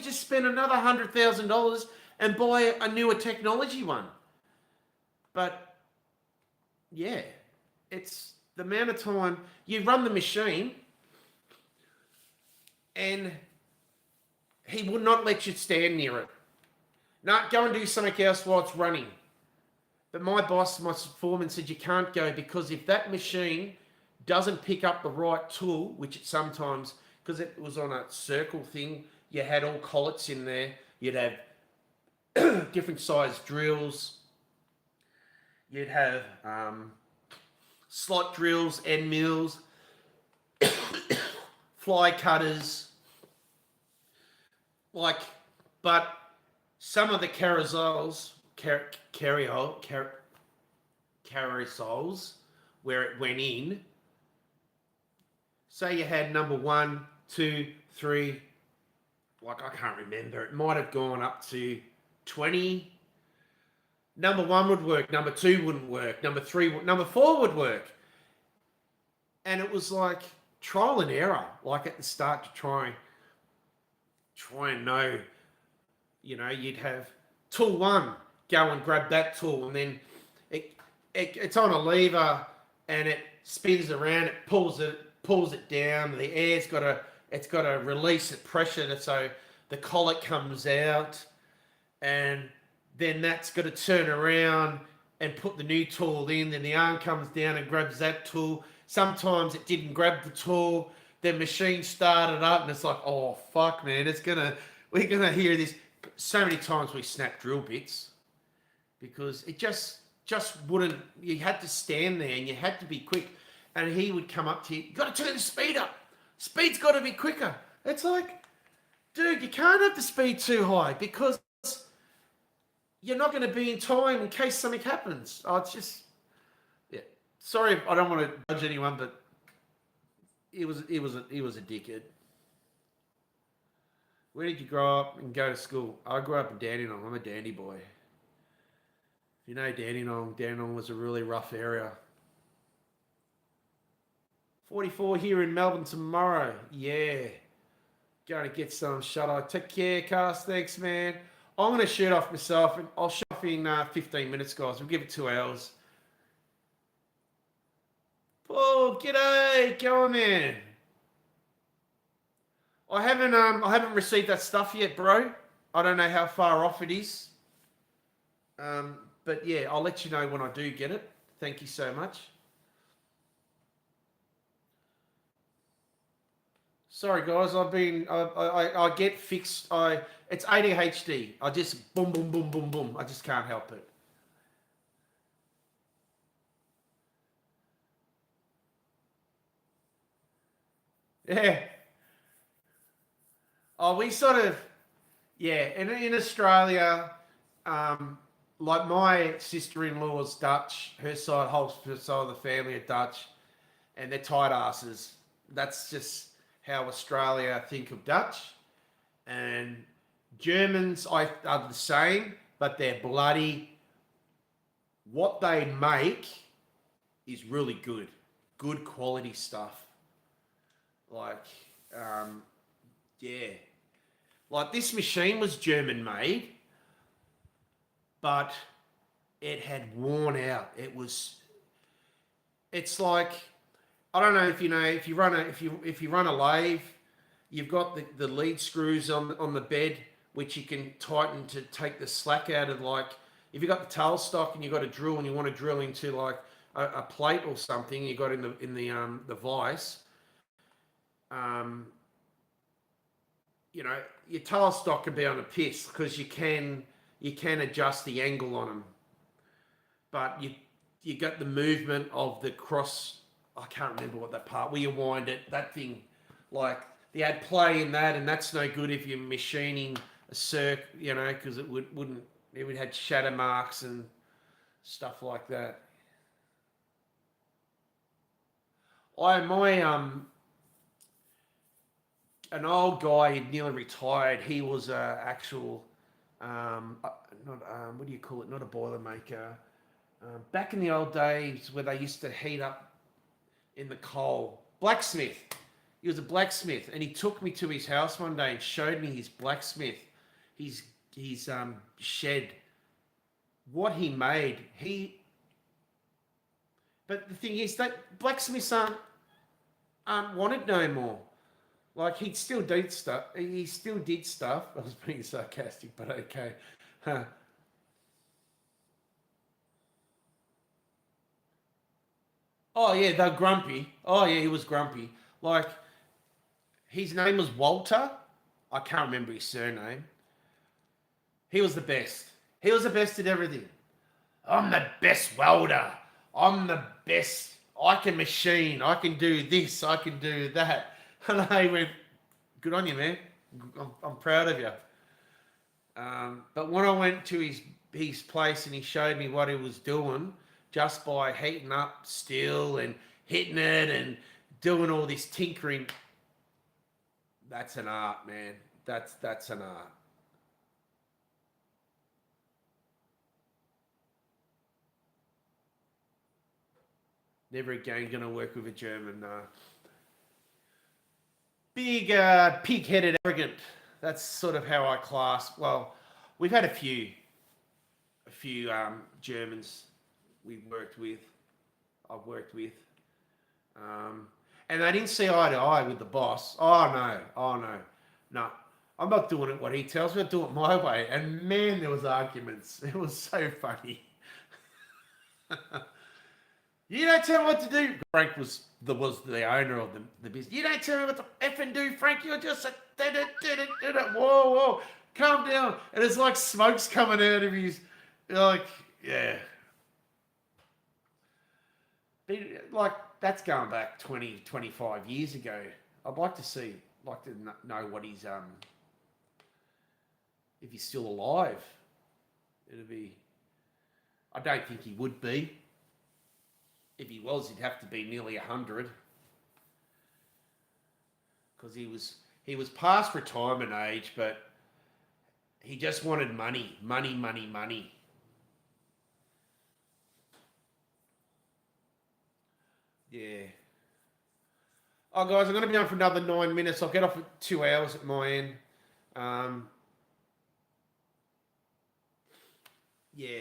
just spend another $100,000 and buy a newer technology one? But yeah, it's the amount of time you run the machine, and he would not let you stand near it. No, go and do something else while it's running. But my boss, my foreman, said you can't go, because if that machine doesn't pick up the right tool, which it sometimes, because it was on a circle thing, you had all collets in there. You'd have different size drills. You'd have slot drills, end mills, fly cutters. But some of the carousels, where it went in, say you had number 1, 2, 3, like I can't remember, it might have gone up to 20. Number 1 would work, number 2 wouldn't work, number 4 would work. And it was like trial and error, like at the start, to try and know, you know, you'd have tool 1, go and grab that tool, and then it's on a lever and it spins around, it pulls it down, the air's got to release the pressure so the collet comes out, and then that's got to turn around and put the new tool in, then the arm comes down and grabs that tool. Sometimes it didn't grab the tool, the machine started up, and it's like, oh fuck, man, we're gonna hear this. So many times we snapped drill bits because it just wouldn't. You had to stand there and you had to be quick, and he would come up to you. You got to turn the speed up. Speed's got to be quicker. It's like, dude, you can't have the speed too high because you're not going to be in time in case something happens. Oh, it's just, yeah. Sorry, I don't want to judge anyone, but he was a dickhead. Where did you grow up and go to school? I grew up in Dandenong. I'm a Dandy boy. If you know Dandenong was a really rough area. 44 here in Melbourne tomorrow. Yeah. Going to get some shut-eye. Take care, Cast. Thanks, man. I'm going to shoot off myself, and I'll shut off in 15 minutes, guys. We'll give it 2 hours. Paul, g'day. Go on, man. I haven't received that stuff yet, bro. I don't know how far off it is. But yeah, I'll let you know when I do get it. Thank you so much. Sorry, guys. I get fixed. It's ADHD. I just boom, boom, boom, boom, boom. I just can't help it. Yeah. Oh, we sort of, yeah. In Australia, like my sister-in-law's Dutch. Her side of the family are Dutch, and they're tight asses. That's just how Australia think of Dutch. And Germans are the same, but they're bloody. What they make is really good. Good quality stuff. Like, yeah. Like this machine was German made, but it had worn out. It's like, I don't know if you know, if you run a lathe, you've got the lead screws on the bed, which you can tighten to take the slack out of. Like if you got the tailstock and you got a drill and you want to drill into like a plate or something, you got in the vise. You know, your tailstock can be on a piss because you can adjust the angle on them, but you got the movement of the cross. I can't remember what that part where you wind it. That thing, like they had play in that, and that's no good if you're machining a circ, you know, because it would have shatter marks and stuff like that. An old guy, he'd nearly retired. He was a actual, not what do you call it? Not a boiler maker. Back in the old days where they used to heat up in the coal, blacksmith. He was a blacksmith, and he took me to his house one day and showed me his blacksmith, his shed, what he made. But the thing is that blacksmiths aren't wanted no more. Like he still did stuff. He still did stuff. I was being sarcastic, but okay. Huh. Oh yeah, they're grumpy. Oh yeah, he was grumpy. Like his name was Walter. I can't remember his surname. He was the best. He was the best at everything. I'm the best welder. I'm the best. I can machine. I can do this. I can do that. And I went, good on you, man. I'm proud of you. But when I went to his place and he showed me what he was doing just by heating up steel and hitting it and doing all this tinkering, that's an art, man. That's an art. Never again gonna work with a German. Big, pig-headed, arrogant. That's sort of how I class. Well, we've had a few Germans I've worked with, and they didn't see eye to eye with the boss. Oh no, no. I'm not doing it what he tells me. I do it my way. And man, there was arguments. It was so funny. You don't tell me what to do. Frank was the owner of the business. You don't tell me what to effing do, Frank. You're just a did it. Whoa, whoa, calm down. And it's like smoke's coming out of his, like, yeah. Like, that's going back 20, 25 years ago. I'd like to know what he's, if he's still alive. It'd be, I don't think he would be. If he was, he'd have to be nearly 100. Because he was past retirement age, but he just wanted money. Money, money, money. Yeah. Oh, guys, I'm going to be on for another 9 minutes. I'll get off at 2 hours at my end. Um, yeah.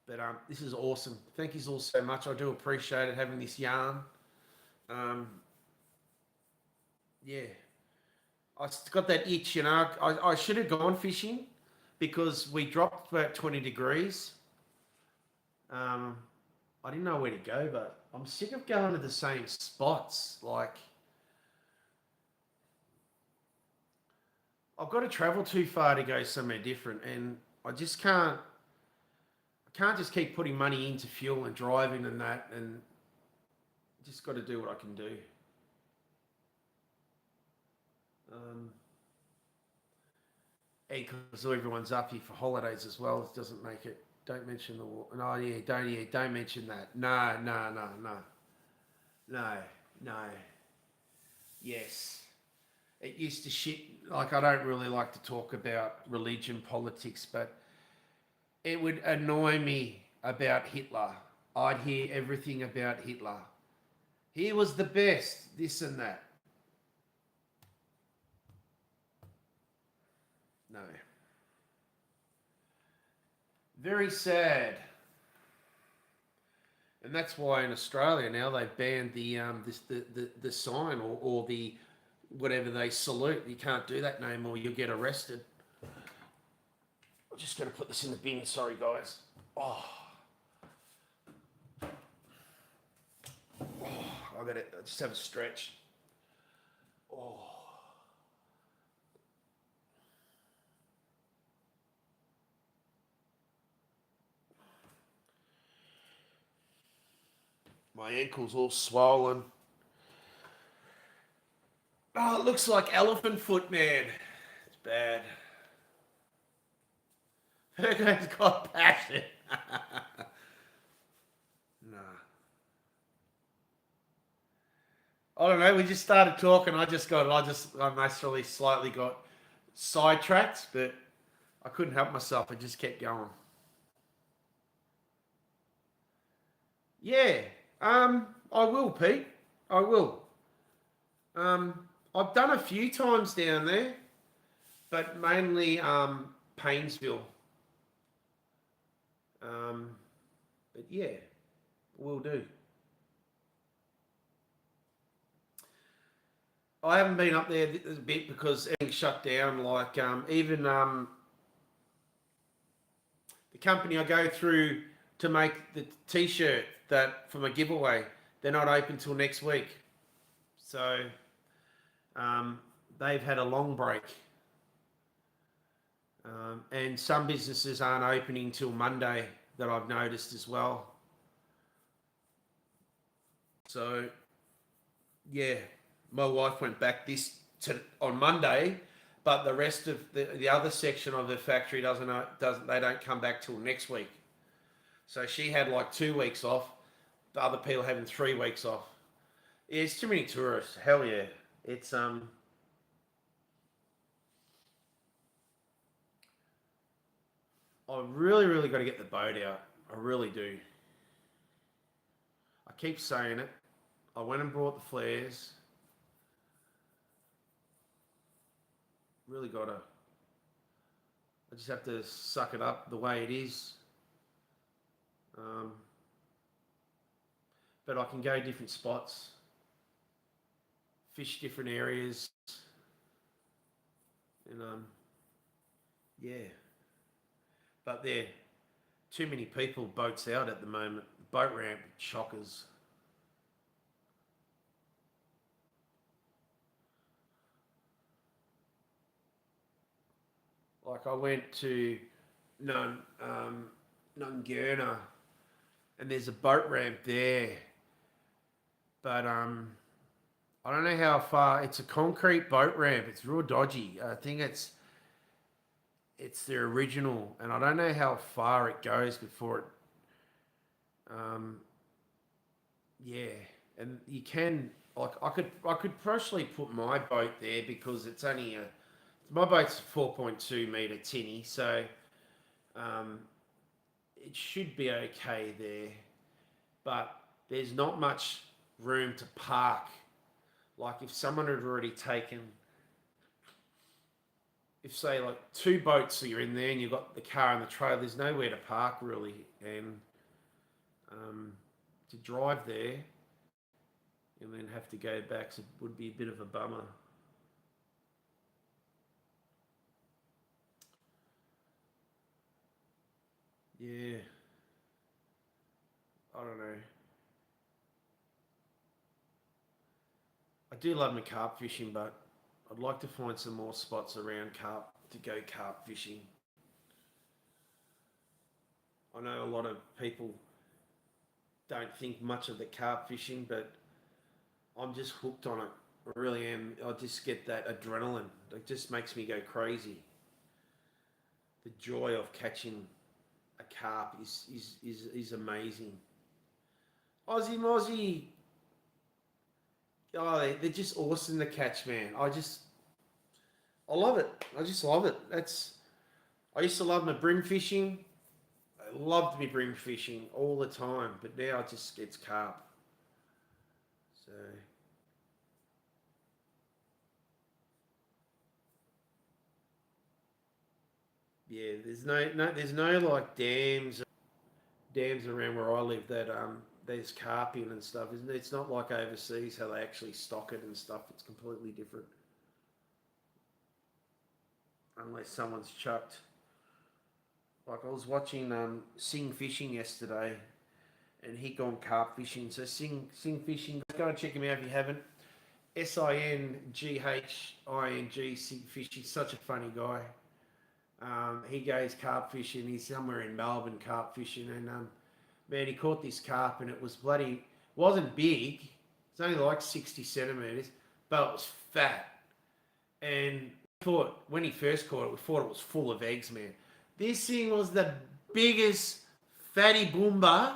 But this is awesome. Thank you all so much. I do appreciate it, having this yarn. Yeah. I got that itch, you know. I should have gone fishing because we dropped about 20 degrees. I didn't know where to go, but I'm sick of going to the same spots. Like, I've got to travel too far to go somewhere different, and I just can't. I can't just keep putting money into fuel and driving and that, and just got to do what I can do. And because everyone's up here for holidays as well, it doesn't make it. Don't mention the war. No, don't mention that. No. Yes. It used to shit, like, I don't really like to talk about religion, politics, but it would annoy me about Hitler. I'd hear everything about Hitler. He was the best, this and that. No. Very sad. And that's why in Australia now they've banned the sign or the whatever they salute. You can't do that no more. You'll get arrested. I'm just going to put this in the bin. Sorry, guys. Oh, I just have a stretch. Oh. My ankle's all swollen. Oh, it looks like elephant foot, man. It's bad. Virgo's got passion. Nah. I don't know. We just started talking. I naturally slightly got sidetracked, but I couldn't help myself. I just kept going. Yeah. I will, Pete. I will. I've done a few times down there, but mainly Paynesville. But yeah, will do. I haven't been up there a bit because everything's shut down. Like even the company I go through to make the T-shirt that for my giveaway, they're not open till next week. So they've had a long break. And some businesses aren't opening till Monday that I've noticed as well. So, yeah, my wife went back on Monday, but the rest of the other section of the factory they don't come back till next week. So she had like 2 weeks off. The other people having 3 weeks off. Yeah, it's too many tourists. Hell yeah, it's I really, really got to get the boat out. I really do. I keep saying it. I went and brought the flares. Really got to. I just have to suck it up the way it is. But I can go different spots, fish different areas, and yeah. But there, too many people boats out at the moment. boat ramp, shockers. Like I went to Nungurna, and there's a boat ramp there, but I don't know how far. It's a concrete boat ramp. It's real dodgy. I think it's their original, and I don't know how far it goes before it. Um, yeah, and you can like I could personally put my boat there because it's only a my boat's 4.2 meter tinny, so um, it should be okay there. But there's not much room to park. Like if someone had already taken, if say like two boats are in there and you've got the car and the trailer, there's nowhere to park really, and um, to drive there and then have to go back would be a bit of a bummer. Yeah, I don't know. I do love my carp fishing, but I'd like to find some more spots around carp to go carp fishing. I know a lot of people don't think much of the carp fishing, but I'm just hooked on it. I really am. I just get that adrenaline. It just makes me go crazy. The joy of catching a carp is amazing. Aussie Mozzie. Oh, they're just awesome to catch, man. I love it. I just love it. I used to love my brim fishing. I loved me brim fishing all the time, but now it just gets carp. So yeah, there's no like dams around where I live that there's carp in and stuff. Isn't it? It's not like overseas how they actually stock it and stuff. It's completely different unless someone's chucked. Like I was watching Sing Fishing yesterday, and he gone carp fishing. So Sing Fishing, go and check him out if you haven't. SINGHING Sing Fishing. He's such a funny guy. He goes carp fishing. He's somewhere in Melbourne carp fishing, and man, he caught this carp, and it was bloody. Wasn't big. It's only like 60 centimeters, but it was fat. And thought when he first caught it, we thought it was full of eggs, man. This thing was the biggest fatty boomba.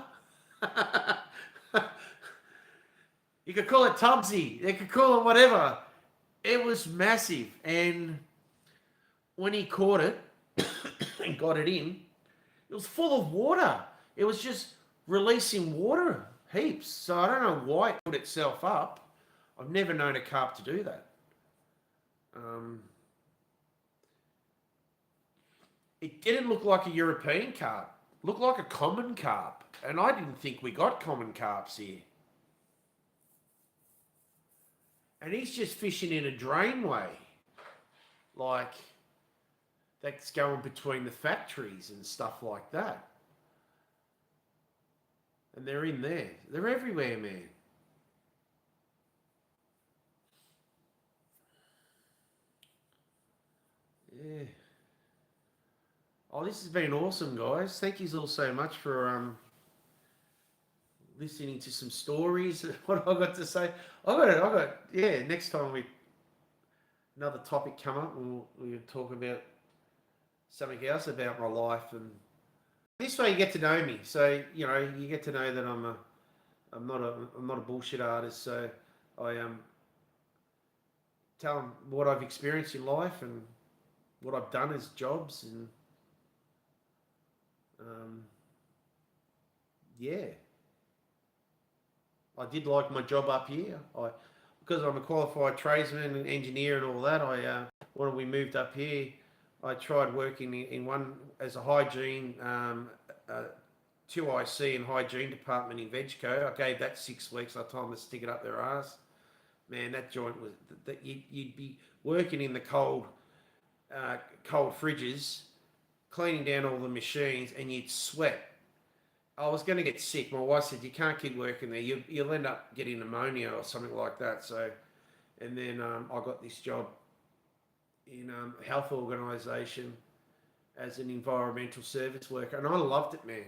You could call it Tubbsy. They could call it whatever. It was massive, and when he caught it and got it in, it was full of water. It was just releasing water heaps. So I don't know why it put itself up. I've never known a carp to do that. It didn't look like a European carp. It looked like a common carp. And I didn't think we got common carps here. And he's just fishing in a drainway. Like, that's going between the factories and stuff like that. And they're in there. They're everywhere, man. Yeah. Oh, this has been awesome, guys. Thank you all so much for listening to some stories. What I got to say, yeah. Next time another topic come up, we'll talk about something else about my life, and this way you get to know me. So you get to know that I'm not a bullshit artist. So I tell them what I've experienced in life and what I've done as jobs, and yeah, I did like my job up here. Because I'm a qualified tradesman and engineer and all that. When we moved up here, I tried working in one as a hygiene, 2IC and hygiene department in Vegco. I gave that 6 weeks. I told them to stick it up their ass. Man, that joint was that you'd be working in the cold fridges, cleaning down all the machines, and you'd sweat. I was going to get sick. My wife said, you can't keep working there. You'll end up getting pneumonia or something like that. So, and then I got this job in a health organisation as an environmental service worker. And I loved it, man.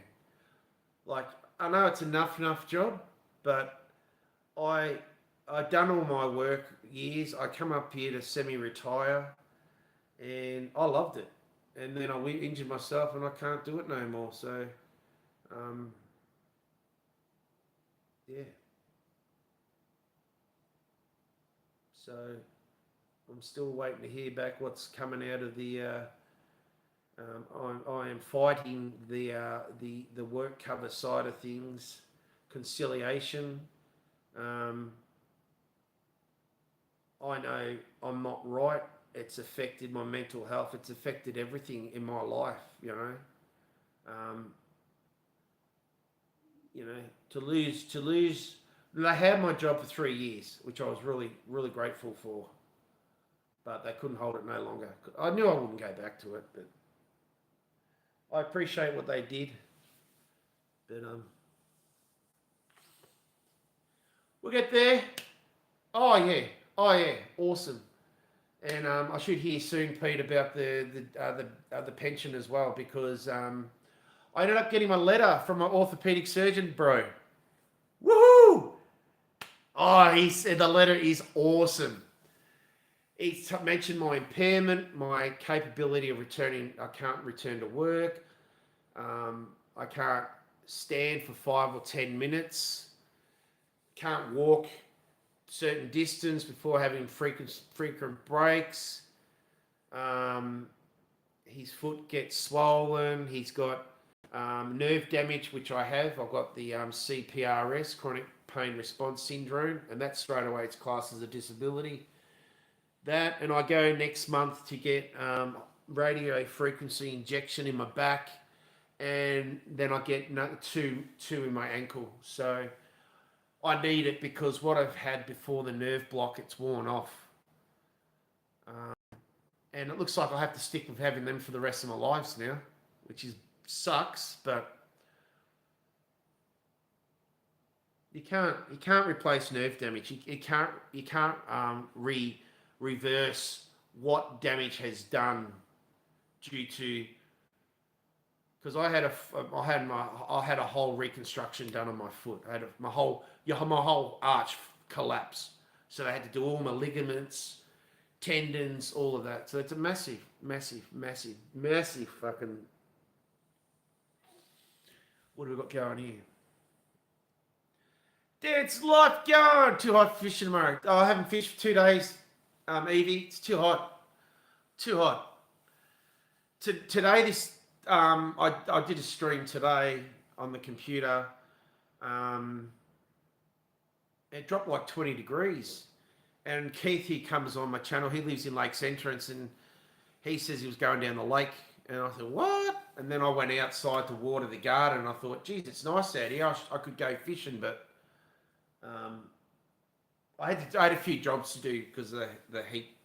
Like, I know it's enough job, but I'd done all my work years. I come up here to semi-retire, and I loved it. And then I injured myself, and I can't do it no more. So, um, yeah. So I'm still waiting to hear back what's coming out of the. I am fighting the work cover side of things, conciliation. Um, I know I'm not right. It's affected my mental health. It's affected everything in my life. Um, to lose. I had my job for 3 years, which I was really grateful for. But they couldn't hold it no longer. I knew I wouldn't go back to it, but I appreciate what they did. But we'll get there. Oh yeah, awesome. And I should hear soon, Pete, about the pension as well, because I ended up getting a letter from an orthopedic surgeon, bro. Woohoo! Oh, he said the letter is awesome. He mentioned my impairment, my capability of returning. I can't return to work. I can't stand for 5 or 10 minutes. Can't walk certain distance before having frequent breaks. His foot gets swollen. He's got nerve damage, which I have. I've got the CPRS, chronic pain response syndrome, and that straight away it's classed as a disability. That, and I go next month to get radio frequency injection in my back, and then I get two in my ankle. So I need it because what I've had before the nerve block, it's worn off. And it looks like I'll have to stick with having them for the rest of my lives now, which sucks, but you can't replace nerve damage. You can't reverse what damage has done due to, because I had a whole reconstruction done on my foot. I had my whole arch collapse. So they had to do all my ligaments, tendons, all of that. So it's a massive fucking. What have we got going here? It's life going. Too hot for fishing tomorrow. Oh, I haven't fished for 2 days, Evie. It's too hot. Too hot. Today, I did a stream today on the computer. It dropped like 20 degrees. And Keith, he comes on my channel. He lives in Lakes Entrance, and he says he was going down the lake. And I thought, what? And then I went outside to water the garden, and I thought, geez, it's nice out here. I could go fishing, but I had a few jobs to do because the heat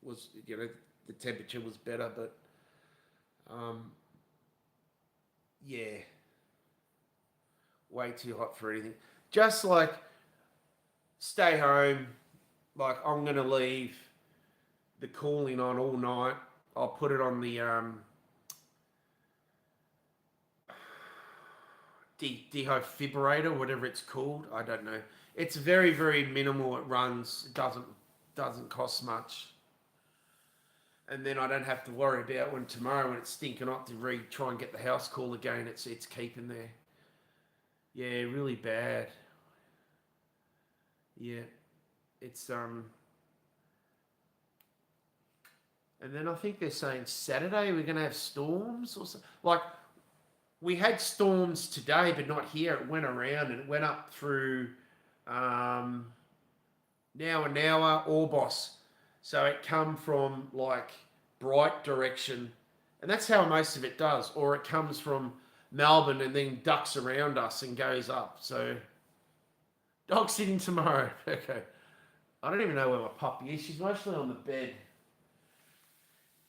was, the temperature was better. But yeah, way too hot for anything. Just like stay home. Like I'm gonna leave the cooling on all night. I'll put it on the defibrillator, whatever it's called. I don't know. It's very minimal. It runs. It doesn't cost much. And then I don't have to worry about when tomorrow when it's stinking hot to try and get the house cool again. It's keeping there. Yeah, really bad. Yeah. It's and then I think they're saying Saturday we're gonna have storms or something. Like we had storms today, but not here. It went around and it went up through Nowa, Orbos. So it come from like Bright direction, and that's how most of it does. Or it comes from Melbourne and then ducks around us and goes up. So dog sitting tomorrow. Okay. I don't even know where my puppy is. She's mostly on the bed.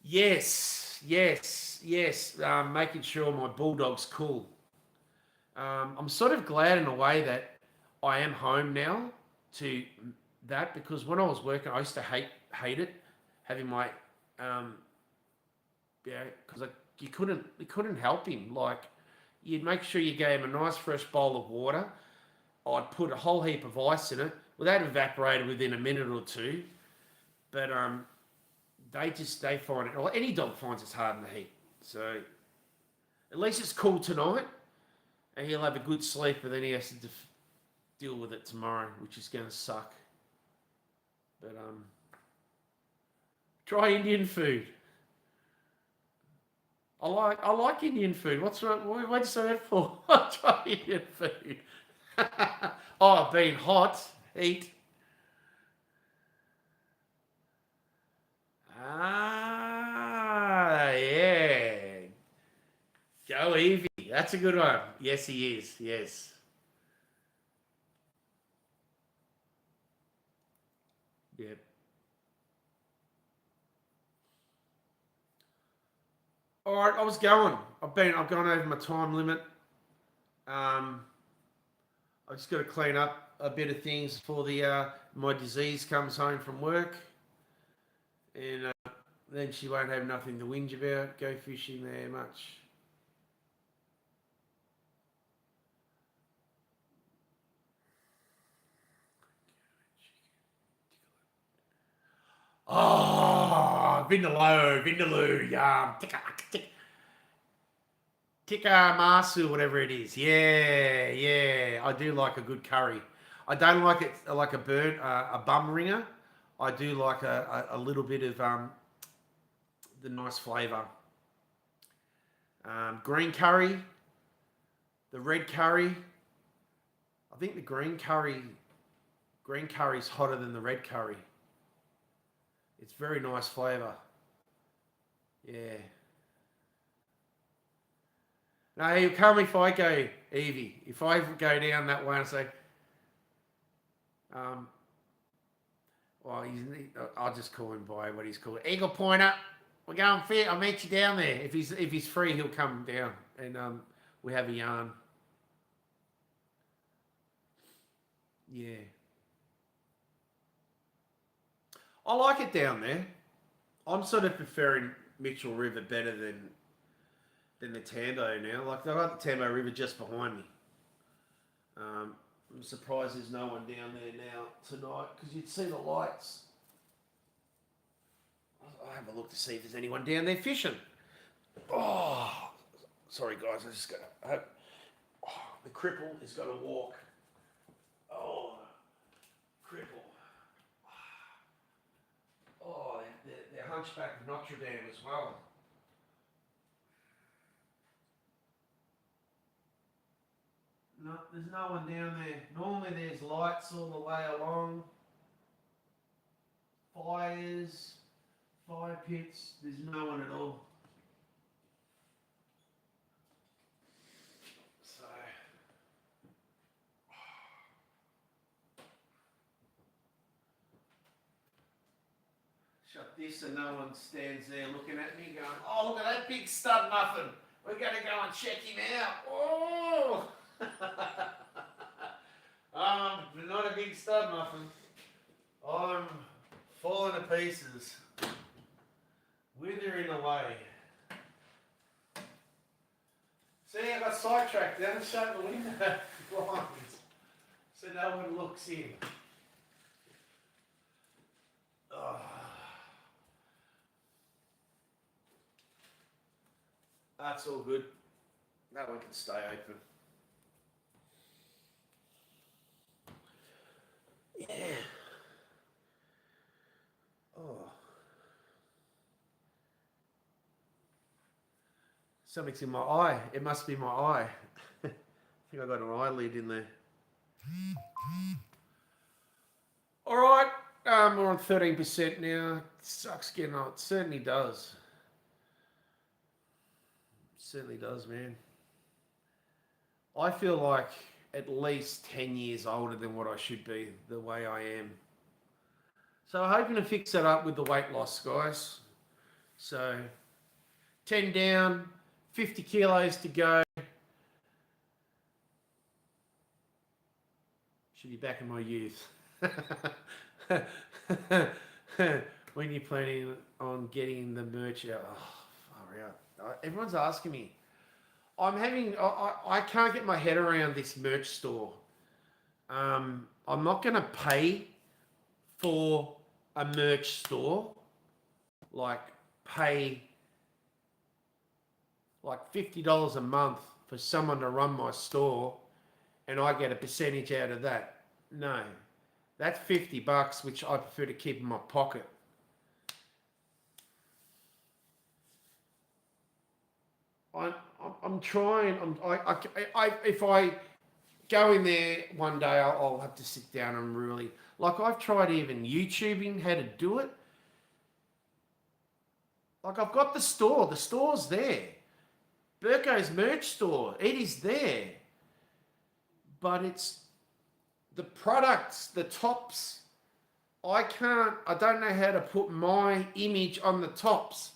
Yes. Making sure my bulldog's cool. I'm sort of glad in a way that I am home now to that, because when I was working, I used to hate it, having my yeah, because you couldn't help him. Like, you'd make sure you gave him a nice fresh bowl of water. I'd put a whole heap of ice in it. Well, that evaporated within a minute or two. But they find it. Or any dog finds it's hard in the heat. So at least it's cool tonight, and he'll have a good sleep. But then he has to deal with it tomorrow, which is going to suck. But try Indian food. I like Indian food. What's wrong? What'd you say that for? Try Indian food. Oh, being hot, eat. Ah, yeah. Go Evie. That's a good one. Yes, he is. Yes. Yep. All right, I was going. I've gone over my time limit. Um, I just got to clean up a bit of things before the my disease comes home from work, and then she won't have nothing to whinge about. Go fishing there much. Oh, vindaloo, vindaloo, yum, tikka masu, whatever it is. Yeah, yeah. I do like a good curry. I don't like it like a a bum ringer. I do like a little bit of the nice flavour. Green curry, the red curry. I think the green curry's hotter than the red curry. It's very nice flavour. Yeah. No, he'll come if I go, Evie. If I go down that way and say, um, well, I'll just call him by what he's called. Eagle Pointer. We're going fit. I'll meet you down there. If he's free, he'll come down and we have a yarn. Yeah. I like it down there. I'm sort of preferring Mitchell River better than the Tambo now. Like, I've got the Tambo River just behind me. I'm surprised there's no one down there now tonight, because you'd see the lights. I'll have a look to see if there's anyone down there fishing. Oh, sorry guys, I just got to. Oh, the cripple is going to walk. Oh, cripple. Oh, they're Hunchback of Notre Dame as well. No, there's no one down there. Normally there's lights all the way along. Fires, fire pits. There's no one at all. So, shut this and no one stands there looking at me going, oh, look at that big stud muffin. We're going to go and check him out. Oh! Not a big stud muffin. I'm falling to pieces, withering away. See, I got sidetracked then. Shut the window blinds so no one looks in. Oh. That's all good. That one can stay open. Yeah. Oh. Something's in my eye. It must be my eye. I think I got an eyelid in there. All right. We're on 13% now. It sucks getting old. It certainly does. It certainly does, man. I feel like at least 10 years older than what I should be, the way I am. So I'm hoping to fix that up with the weight loss, guys. So 10 down, 50 kilos to go. Should be back in my youth. When you're planning on getting the merch out, far out. Everyone's asking me. I can't get my head around this merch store. I'm not going to pay for a merch store, like pay like $50 a month for someone to run my store and I get a percentage out of that. No, that's $50, which I prefer to keep in my pocket. I'm trying. If I go in there one day, I'll have to sit down and really, like, I've tried even YouTubing how to do it. Like, I've got the store. The store's there. Burko's merch store. It is there. But it's the products, the tops. I don't know how to put my image on the tops.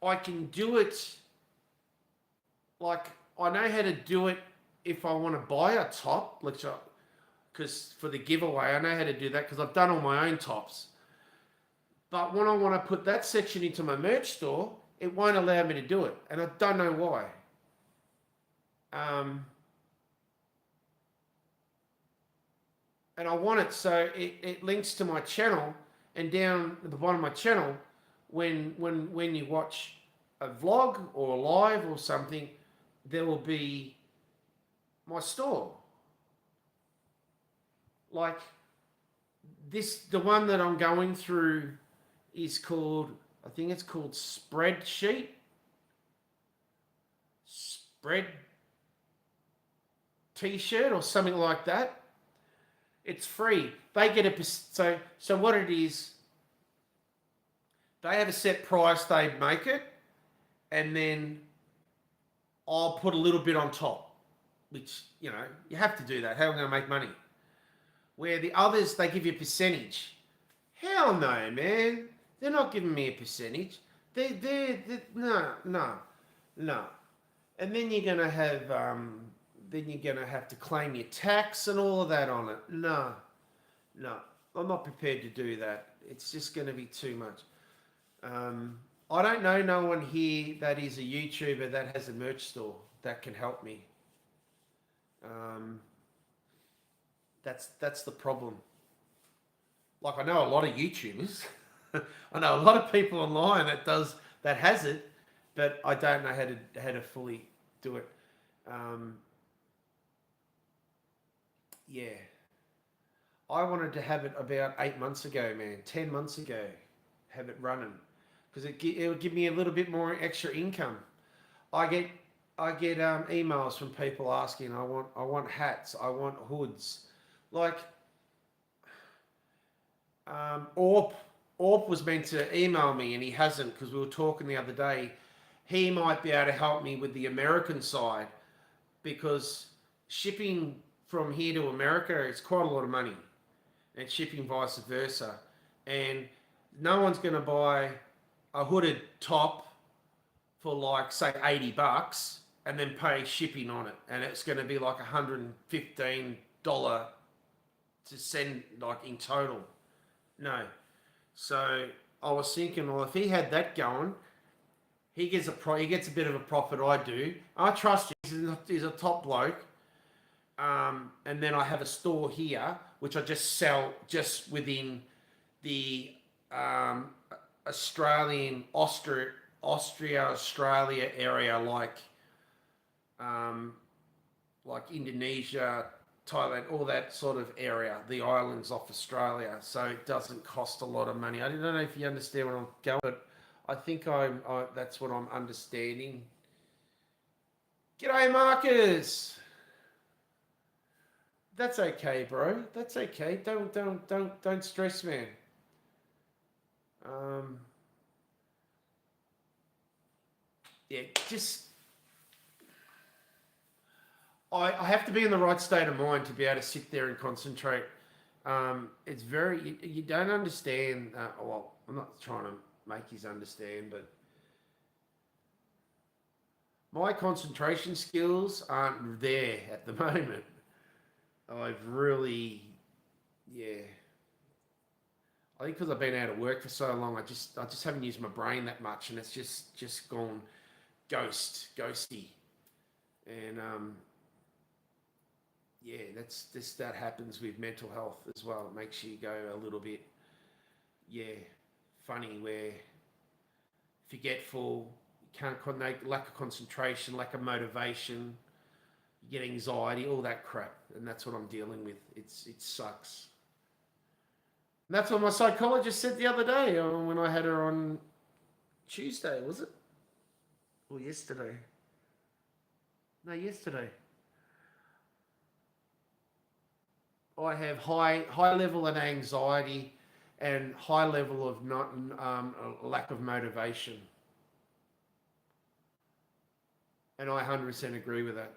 I can do it. Like, I know how to do it if I want to buy a top, because for the giveaway, I know how to do that because I've done all my own tops. But when I want to put that section into my merch store, it won't allow me to do it. And I don't know why. And I want it so it links to my channel, and down at the bottom of my channel, when you watch a vlog or a live or something, there will be my store. Like this, the one that I'm going through is called, I think it's called Spread T-shirt or something like that. It's free. They get so what it is, they have a set price, they make it, and then I'll put a little bit on top, which, you have to do that. How am I going to make money? Where the others, they give you a percentage. Hell no, man. They're not giving me a percentage. No. And then you're going to have, to claim your tax and all of that on it. No. I'm not prepared to do that. It's just going to be too much. I don't know no one here that is a YouTuber that has a merch store that can help me. That's the problem. Like, I know a lot of YouTubers. I know a lot of people online that has it, but I don't know how to fully do it. Yeah. I wanted to have it about 8 months ago, man. 10 months ago, have it running, because it would give me a little bit more extra income. I get emails from people asking, I want hats, I want hoods. Like, Orp was meant to email me and he hasn't, because we were talking the other day. He might be able to help me with the American side, because shipping from here to America is quite a lot of money, and shipping vice versa. And no one's going to buy a hooded top for, like, say $80 and then pay shipping on it, and it's going to be like $115 to send, like, in total. No. So I was thinking, well, if he had that going, he gets a bit of a profit. I do. I trust him. He's a top bloke. And then I have a store here, which I just sell just within the Australia, Australia area, like Indonesia, Thailand, all that sort of area, the islands off Australia. So it doesn't cost a lot of money. I don't know if you understand where I'm going, but I think that's what I'm understanding. G'day, Marcus. That's okay, bro. That's okay. Don't stress, man. Yeah, just I have to be in the right state of mind to be able to sit there and concentrate. It's very, you don't understand. Well, I'm not trying to make you understand, but my concentration skills aren't there at the moment. I've really yeah. I think because I've been out of work for so long, I just haven't used my brain that much, and it's just gone ghosty, and yeah, that happens with mental health as well. It makes you go a little bit, yeah, funny, where forgetful, you can't connect, lack of concentration, lack of motivation, you get anxiety, all that crap, and that's what I'm dealing with. It sucks. And that's what my psychologist said the other day when I had her on Tuesday, was it? Or yesterday? No, yesterday. I have high level of anxiety and high level of not lack of motivation, and I 100% agree with that.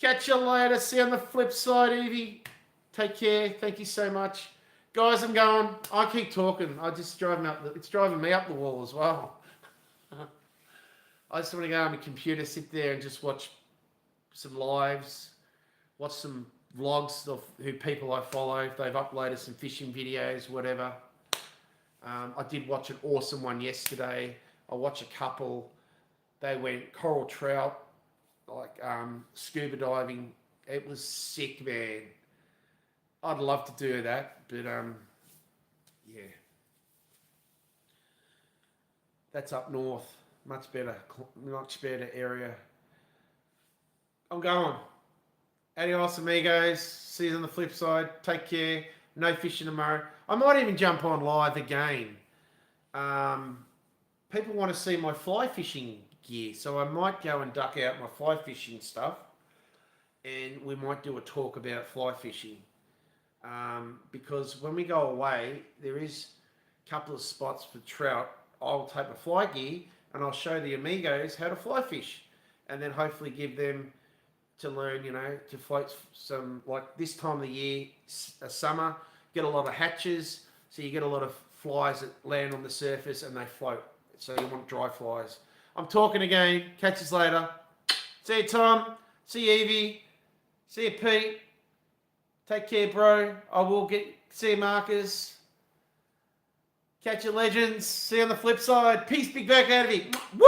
Catch you later. See you on the flip side, Evie. Take care. Thank you so much, guys. I'm going. I keep talking. It's driving me up the wall as well. I just want to go on my computer, sit there, and just watch some lives. Watch some vlogs of who people I follow. If they've uploaded some fishing videos, whatever. I did watch an awesome one yesterday. I watched a couple. They went coral trout, like scuba diving. It was sick, man. I'd love to do that, but yeah. That's up north. Much better area. I'm going. Adios, amigos. See you on the flip side. Take care. No fishing tomorrow. I might even jump on live again. People want to see my fly fishing gear, so I might go and duck out my fly fishing stuff, and we might do a talk about fly fishing. Because when we go away, there is a couple of spots for trout. I'll take my fly gear and I'll show the amigos how to fly fish, and then hopefully give them to learn, to float some, like this time of the year, summer, get a lot of hatches, so you get a lot of flies that land on the surface and they float. So you want dry flies. I'm talking again. Catch us later. See you, Tom. See you, Evie. See you, Pete. Take care, bro. See you, Marcus. Catch you, legends. See you on the flip side. Peace, Big Burk out of here. Woo!